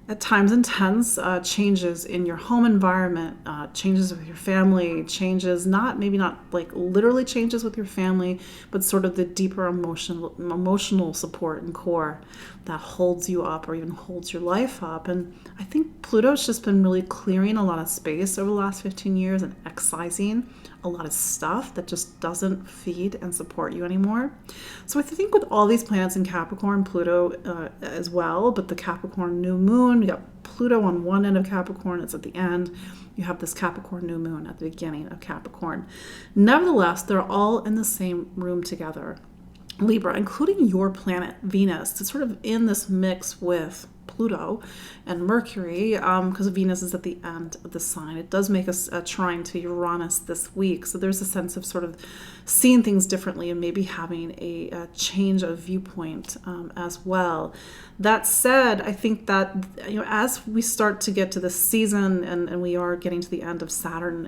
at times intense, changes in your home environment, changes with your family, changes, maybe not like literally changes with your family, but sort of the deeper emotional support and core that holds you up or even holds your life up. And I think Pluto's just been really clearing a lot of space over the last 15 years and excising a lot of stuff that just doesn't feed and support you anymore. So I think with all these planets in Capricorn, Pluto as well, but the Capricorn new moon, you got Pluto on one end of Capricorn, it's at the end. You have this Capricorn new moon at the beginning of Capricorn. Nevertheless, they're all in the same room together. Libra, including your planet Venus, it's sort of in this mix with Pluto and Mercury, because Venus is at the end of the sign. It does make a trine to Uranus this week, so there's a sense of sort of seeing things differently and maybe having a change of viewpoint as well. That said, I think that as we start to get to the season and we are getting to the end of Saturn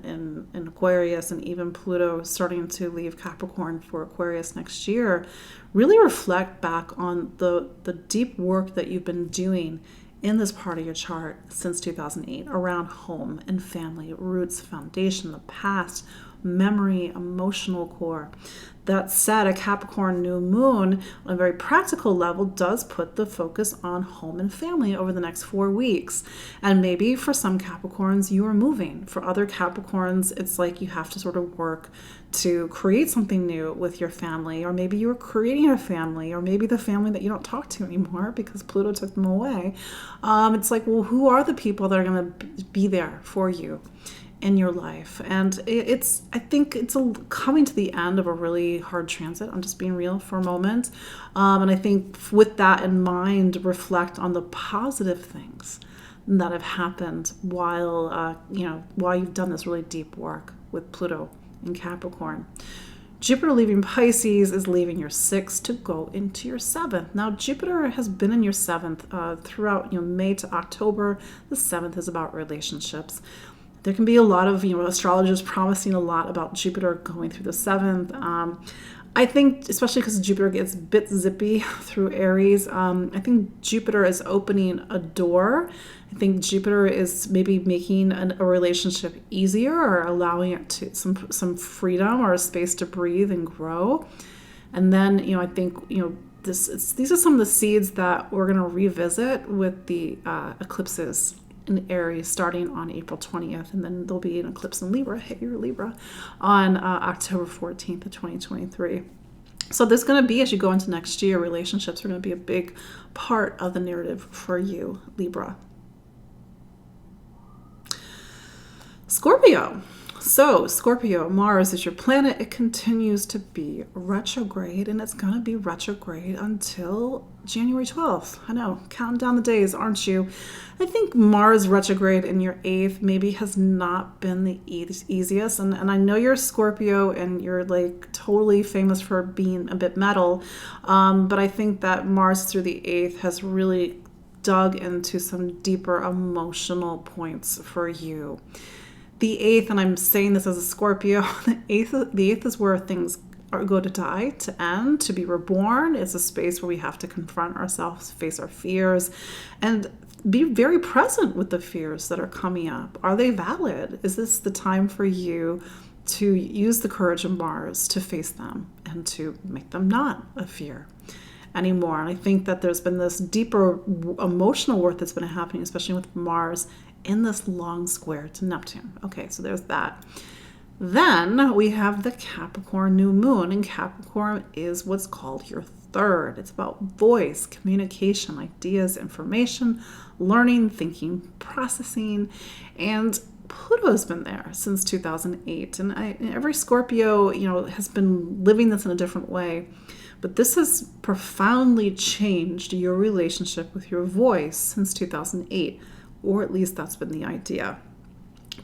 in Aquarius, and even Pluto starting to leave Capricorn for Aquarius next year, really reflect back on the deep work that you've been doing in this part of your chart since 2008 around home and family, roots, foundation, the past, memory, emotional core. That said, a Capricorn new moon on a very practical level does put the focus on home and family over the next 4 weeks. And maybe for some Capricorns, you are moving. For other Capricorns, it's like you have to sort of work to create something new with your family, or maybe you're creating a family, or maybe the family that you don't talk to anymore because Pluto took them away. It's like, well, who are the people that are going to be there for you in your life? And I think it's coming to the end of a really hard transit. I'm just being real for a moment. And I think with that in mind, reflect on the positive things that have happened while you've done this really deep work with Pluto in Capricorn. Jupiter leaving Pisces is leaving your sixth to go into your seventh. Now, Jupiter has been in your seventh throughout May to October. The seventh is about relationships. There can be a lot of astrologers promising a lot about Jupiter going through the seventh. I think, especially because Jupiter gets a bit zippy through Aries, I think Jupiter is opening a door. I think Jupiter is maybe making a relationship easier, or allowing it to some freedom or a space to breathe and grow. And then, I think, these are some of the seeds that we're going to revisit with the eclipses in Aries starting on April 20th, and then there'll be an eclipse in Libra, hit your Libra, on October 14th of 2023. So there's going to be, as you go into next year, relationships are going to be a big part of the narrative for you, Libra. Scorpio. So Scorpio, Mars is your planet. It continues to be retrograde, and it's going to be retrograde until January 12th. I know, counting down the days, aren't you? I think Mars retrograde in your eighth maybe has not been the easiest. And I know you're Scorpio and you're like totally famous for being a bit metal. But I think that Mars through the eighth has really dug into some deeper emotional points for you. The eighth, and I'm saying this as a Scorpio, the eighth is where things go to die, to end, to be reborn. It's a space where we have to confront ourselves, face our fears, and be very present with the fears that are coming up. Are they valid? Is this the time for you to use the courage of Mars to face them and to make them not a fear anymore? And I think that there's been this deeper emotional work that's been happening, especially with Mars in this long square to Neptune. Okay, so there's that. Then we have the Capricorn new moon, and Capricorn is what's called your third. It's about voice, communication, ideas, information, learning, thinking, processing, and Pluto's been there since 2008. And every Scorpio, has been living this in a different way. But this has profoundly changed your relationship with your voice since 2008, or at least that's been the idea.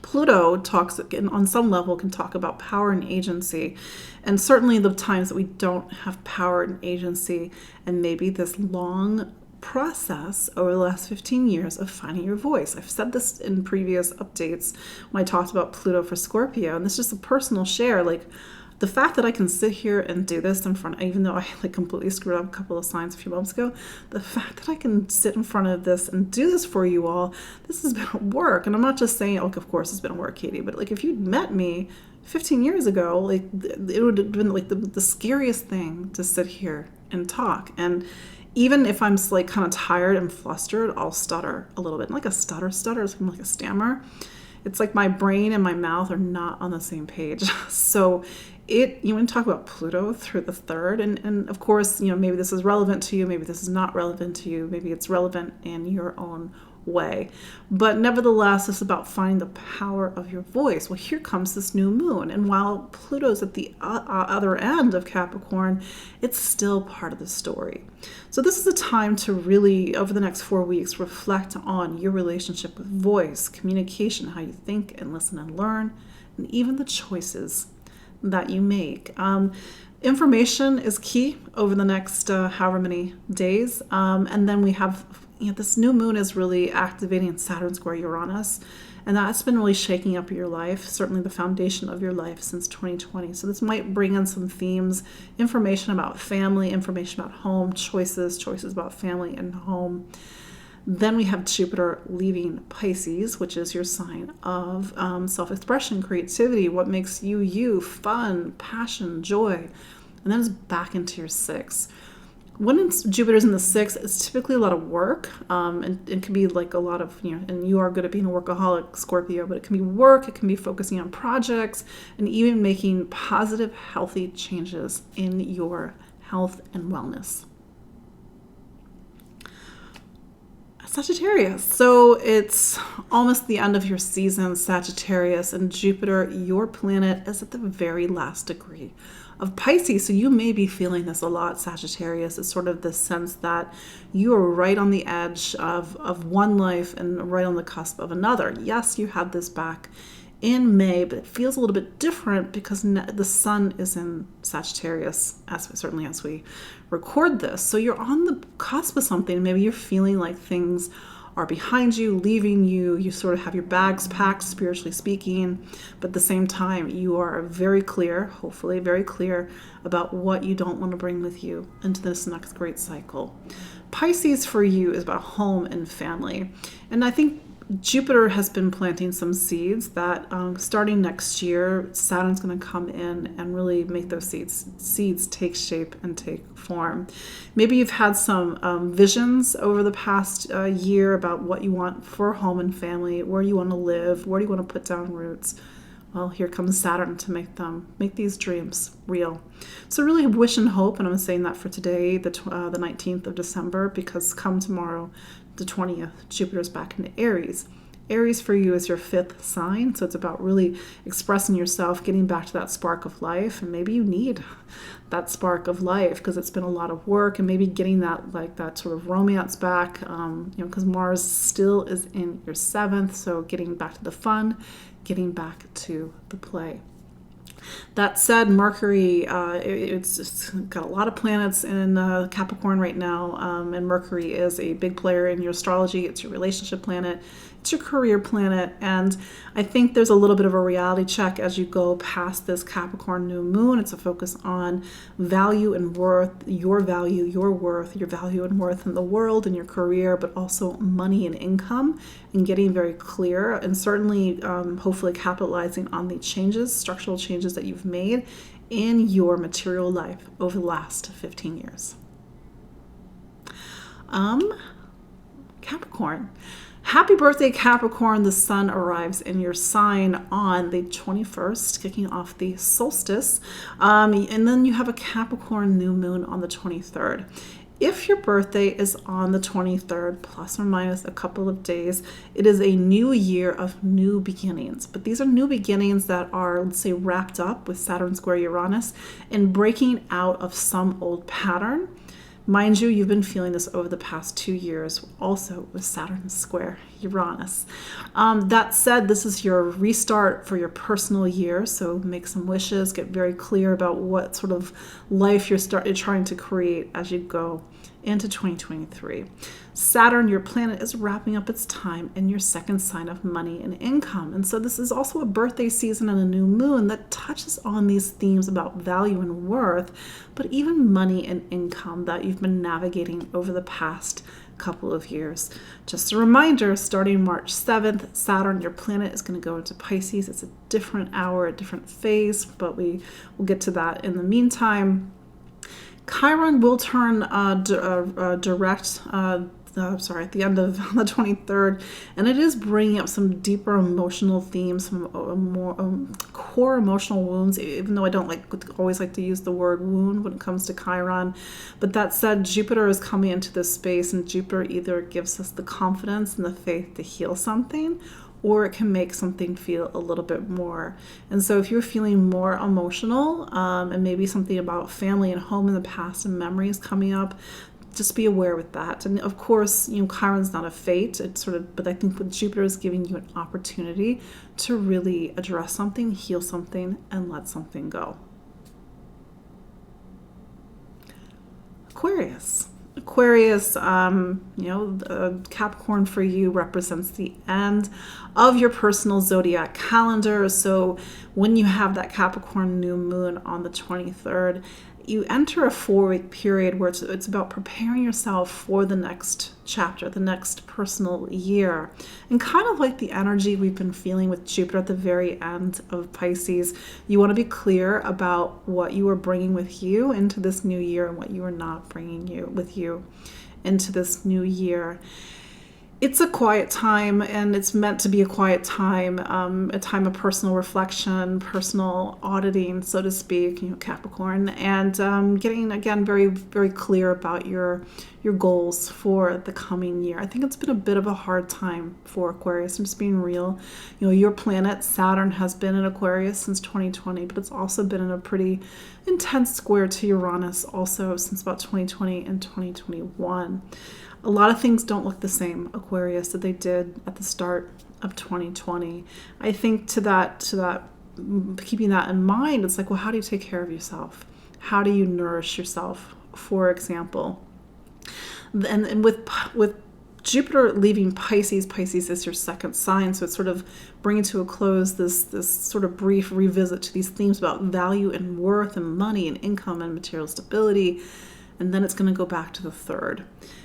Pluto talks, on some level, can talk about power and agency, and certainly the times that we don't have power and agency, and maybe this long process over the last 15 years of finding your voice. I've said this in previous updates when I talked about Pluto for Scorpio, and this is just a personal share. Like, the fact that I can sit here and do this in front, even though I completely screwed up a couple of signs a few months ago, the fact that I can sit in front of this and do this for you all, this has been work. And I'm not just saying, of course it's been work, Katie, but if you'd met me 15 years ago, it would have been the scariest thing to sit here and talk. And even if I'm kind of tired and flustered, I'll stutter a little bit. Like a stutter, it's like a stammer. It's like my brain and my mouth are not on the same page. So you want to talk about Pluto through the third, and of course, maybe this is relevant to you, maybe this is not relevant to you, maybe it's relevant in your own way. But nevertheless, it's about finding the power of your voice. Well, here comes this new moon, and while Pluto's at the other end of Capricorn, it's still part of the story. So this is a time to really, over the next 4 weeks, reflect on your relationship with voice, communication, how you think and listen and learn, and even the choices that you make. Information is key over the next however many days. And then we have, this new moon is really activating Saturn square Uranus. And that's been really shaking up your life, certainly the foundation of your life since 2020. So this might bring in some themes, information about family, information about home, choices about family and home. Then we have Jupiter leaving Pisces, which is your sign of self-expression, creativity, what makes you you, fun, passion, joy. And then it's back into your sixth. When Jupiter's in the sixth, it's typically a lot of work. And it can be like a lot of, and you are good at being a workaholic, Scorpio, but it can be work, it can be focusing on projects, and even making positive, healthy changes in your health and wellness. Sagittarius. So it's almost the end of your season, Sagittarius, and Jupiter, your planet, is at the very last degree of Pisces. So you may be feeling this a lot, Sagittarius. It's sort of the sense that you are right on the edge of one life and right on the cusp of another. Yes, you had this back in May, but it feels a little bit different because the sun is in Sagittarius, certainly as we record this. So you're on the cusp of something. Maybe you're feeling like things are behind you, leaving you. You sort of have your bags packed, spiritually speaking, but at the same time, you are very clear, hopefully very clear, about what you don't want to bring with you into this next great cycle. Pisces for you is about home and family. And I think Jupiter has been planting some seeds that starting next year, Saturn's going to come in and really make those seeds take shape and take form. Maybe you've had some visions over the past year about what you want for home and family, where you want to live, where do you want to put down roots. Well, here comes Saturn to make these dreams real. So really wish and hope, and I'm saying that for today, the 19th of December, because come tomorrow, the 20th, Jupiter's back into Aries. Aries for you is your fifth sign, so it's about really expressing yourself, getting back to that spark of life, and maybe you need that spark of life because it's been a lot of work, and maybe getting that sort of romance back, because Mars still is in your seventh, so getting back to the fun, getting back to the play. That said, Mercury, it's got a lot of planets in Capricorn right now, and Mercury is a big player in your astrology. It's your relationship planet, it's your career planet, and I think there's a little bit of a reality check as you go past this Capricorn new moon. It's a focus on value and worth, your value, your worth, your value and worth in the world and your career, but also money and income, and getting very clear, and certainly hopefully capitalizing on the changes, structural changes that you've made in your material life over the last 15 years. Capricorn. Happy birthday, Capricorn. The sun arrives in your sign on the 21st, kicking off the solstice. And then you have a Capricorn new moon on the 23rd. If your birthday is on the 23rd, plus or minus a couple of days, it is a new year of new beginnings. But these are new beginnings that are, let's say, wrapped up with Saturn square Uranus and breaking out of some old pattern. Mind you, you've been feeling this over the past 2 years, also with Saturn square Uranus. That said, this is your restart for your personal year, so make some wishes, get very clear about what sort of life you're trying to create as you go into 2023. Saturn, your planet, is wrapping up its time in your second sign of money and income. And so this is also a birthday season and a new moon that touches on these themes about value and worth, but even money and income that you've been navigating over the past couple of years. Just a reminder, starting March 7th, Saturn, your planet, is going to go into Pisces. It's a different hour, a different phase, but we will get to that in the meantime. Chiron will turn direct at the end of the 23rd, and it is bringing up some deeper emotional themes, some more core emotional wounds, even though I don't always like to use the word wound when it comes to Chiron. But that said, Jupiter is coming into this space, and Jupiter either gives us the confidence and the faith to heal something, or it can make something feel a little bit more. And so if you're feeling more emotional, and maybe something about family and home in the past and memories coming up, just be aware with that. And of course, Chiron's not a fate. It's but I think with Jupiter is giving you an opportunity to really address something, heal something, and let something go. Aquarius. Capricorn for you represents the end of your personal zodiac calendar. So when you have that Capricorn new moon on the 23rd, you enter a 4-week period where it's about preparing yourself for the next chapter, the next personal year. And kind of like the energy we've been feeling with Jupiter at the very end of Pisces, you want to be clear about what you are bringing with you into this new year and what you are not bringing with you into this new year. It's a quiet time, and it's meant to be a quiet time, a time of personal reflection, personal auditing, so to speak, Capricorn, and getting, again, very, very clear about your goals for the coming year. I think it's been a bit of a hard time for Aquarius. I'm just being real. Your planet, Saturn, has been in Aquarius since 2020, but it's also been in a pretty intense square to Uranus also since about 2020 and 2021. A lot of things don't look the same, Aquarius, that they did at the start of 2020. I think to that, keeping that in mind, it's like, well, how do you take care of yourself? How do you nourish yourself, for example? And with Jupiter leaving Pisces is your second sign, so it's sort of bringing to a close this sort of brief revisit to these themes about value and worth and money and income and material stability, and then it's going to go back to the third.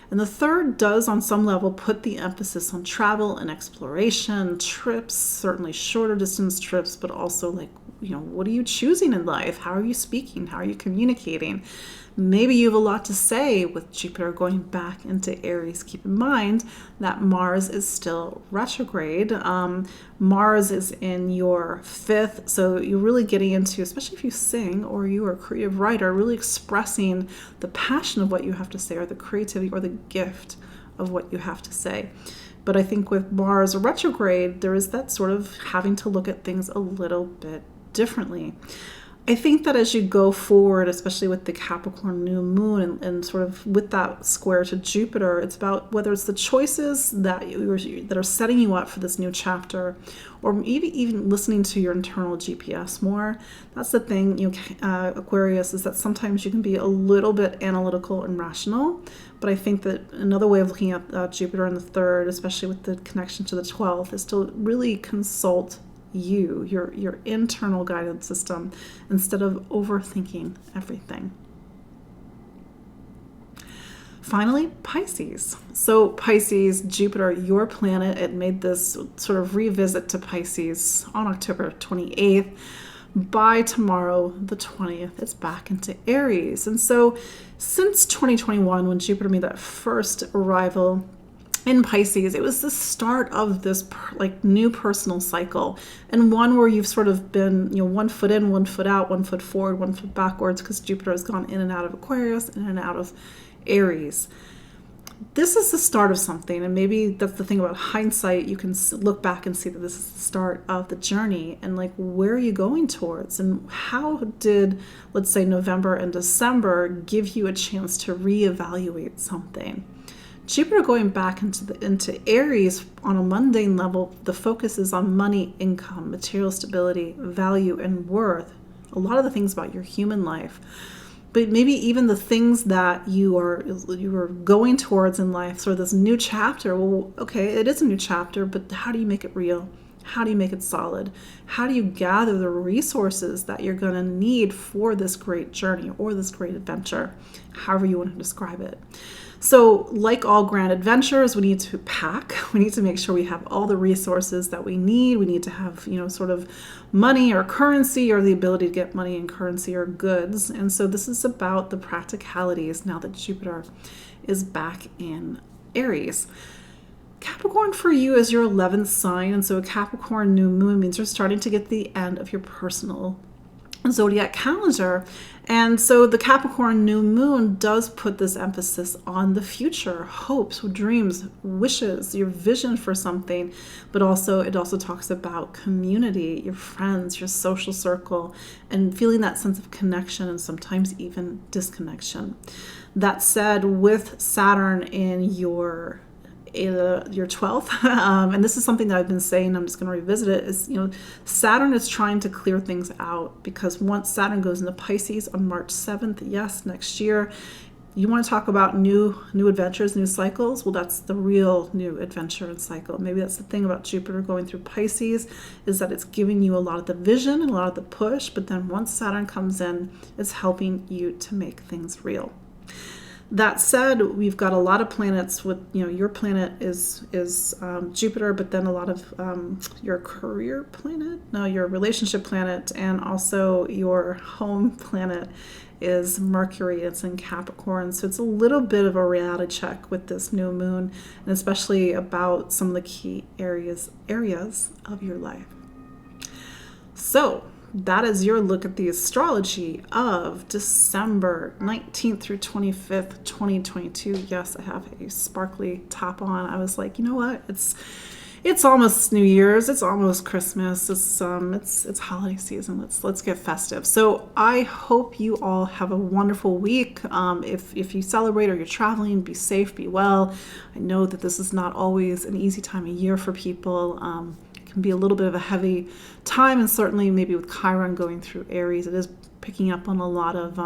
And the third does, on some level, put the emphasis on travel and exploration, trips, certainly shorter distance trips, but also what are you choosing in life? How are you speaking? How are you communicating? Maybe you have a lot to say with Jupiter going back into Aries. Keep in mind that Mars is still retrograde. Mars is in your 5th, so you're really getting into, especially if you sing or you are a creative writer, really expressing the passion of what you have to say, or the creativity or the gift of what you have to say. But I think with Mars retrograde, there is that sort of having to look at things a little bit differently. I think that as you go forward, especially with the Capricorn new moon and sort of with that square to Jupiter, it's about whether it's the choices that are setting you up for this new chapter, or maybe even listening to your internal GPS more. That's the thing, Aquarius, is that sometimes you can be a little bit analytical and rational. But I think that another way of looking at Jupiter in the third, especially with the connection to the 12th, is to really consult your internal guidance system instead of overthinking everything. Finally, Pisces. So Pisces, Jupiter, your planet, it made this sort of revisit to Pisces on October 28th. By tomorrow, the 20th, it's back into Aries. And so since 2021, when Jupiter made that first arrival in Pisces, it was the start of this new personal cycle, and one where you've sort of been, one foot in, one foot out, one foot forward, one foot backwards, because Jupiter has gone in and out of Aquarius, in and out of Aries. This is the start of something, and maybe that's the thing about hindsight. You can look back and see that this is the start of the journey, and where are you going towards, and how did, let's say, November and December give you a chance to reevaluate something? Jupiter going back into Aries on a mundane level, the focus is on money, income, material stability, value, and worth. A lot of the things about your human life, but maybe even the things that you are going towards in life. So this new chapter, well, okay, it is a new chapter, but how do you make it real? How do you make it solid? How do you gather the resources that you're going to need for this great journey or this great adventure, however you want to describe it? So like all grand adventures, we need to pack. We need to make sure we have all the resources that we need. We need to have, sort of money or currency, or the ability to get money and currency or goods. And so this is about the practicalities now that Jupiter is back in Aries. Capricorn for you is your 11th sign. And so a Capricorn new moon means you're starting to get the end of your personal zodiac calendar. And so the Capricorn new moon does put this emphasis on the future, hopes, dreams, wishes, your vision for something, but it also talks about community, your friends, your social circle, and feeling that sense of connection and sometimes even disconnection. That said, with Saturn in your 12th, and this is something that I've been saying, I'm just going to revisit it, is Saturn is trying to clear things out, because once Saturn goes into Pisces on March 7th, yes, next year, you want to talk about new adventures, new cycles. Well, that's the real new adventure and cycle. Maybe that's the thing about Jupiter going through Pisces, is that it's giving you a lot of the vision and a lot of the push, but then once Saturn comes in, it's helping you to make things real. That said, we've got a lot of planets with, your planet is Jupiter, but then a lot of your career planet, your relationship planet, and also your home planet is Mercury. It's in Capricorn. So it's a little bit of a reality check with this new moon, and especially about some of the key areas of your life. So that is your look at the astrology of December 19th through 25th, 2022. Yes, I have a sparkly top on. I was like, you know what? It's almost New Year's. It's almost Christmas. It's holiday season. Let's get festive. So I hope you all have a wonderful week. If you celebrate or you're traveling, be safe, be well. I know that this is not always an easy time of year for people. Can be a little bit of a heavy time, and certainly maybe with Chiron going through Aries, it is picking up on a lot of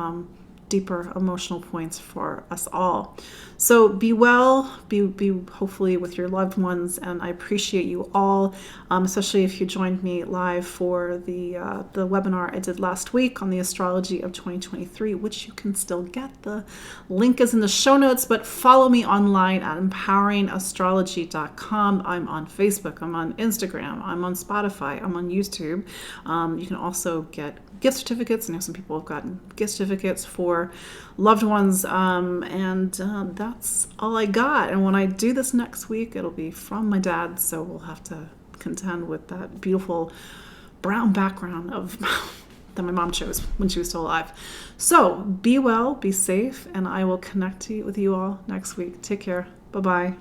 deeper emotional points for us all. So be well, be hopefully with your loved ones, and I appreciate you all, especially if you joined me live for the webinar I did last week on the astrology of 2023, which you can still get. The link is in the show notes, but follow me online at empoweringastrology.com. I'm on Facebook, I'm on Instagram, I'm on Spotify, I'm on YouTube. You can also get gift certificates. I know some people have gotten gift certificates for loved ones, and that's all I got. And when I do this next week, it'll be from my dad, so we'll have to contend with that beautiful brown background of that my mom chose when she was still alive. So be well, be safe, and I will connect with you all next week. Take care. Bye-bye.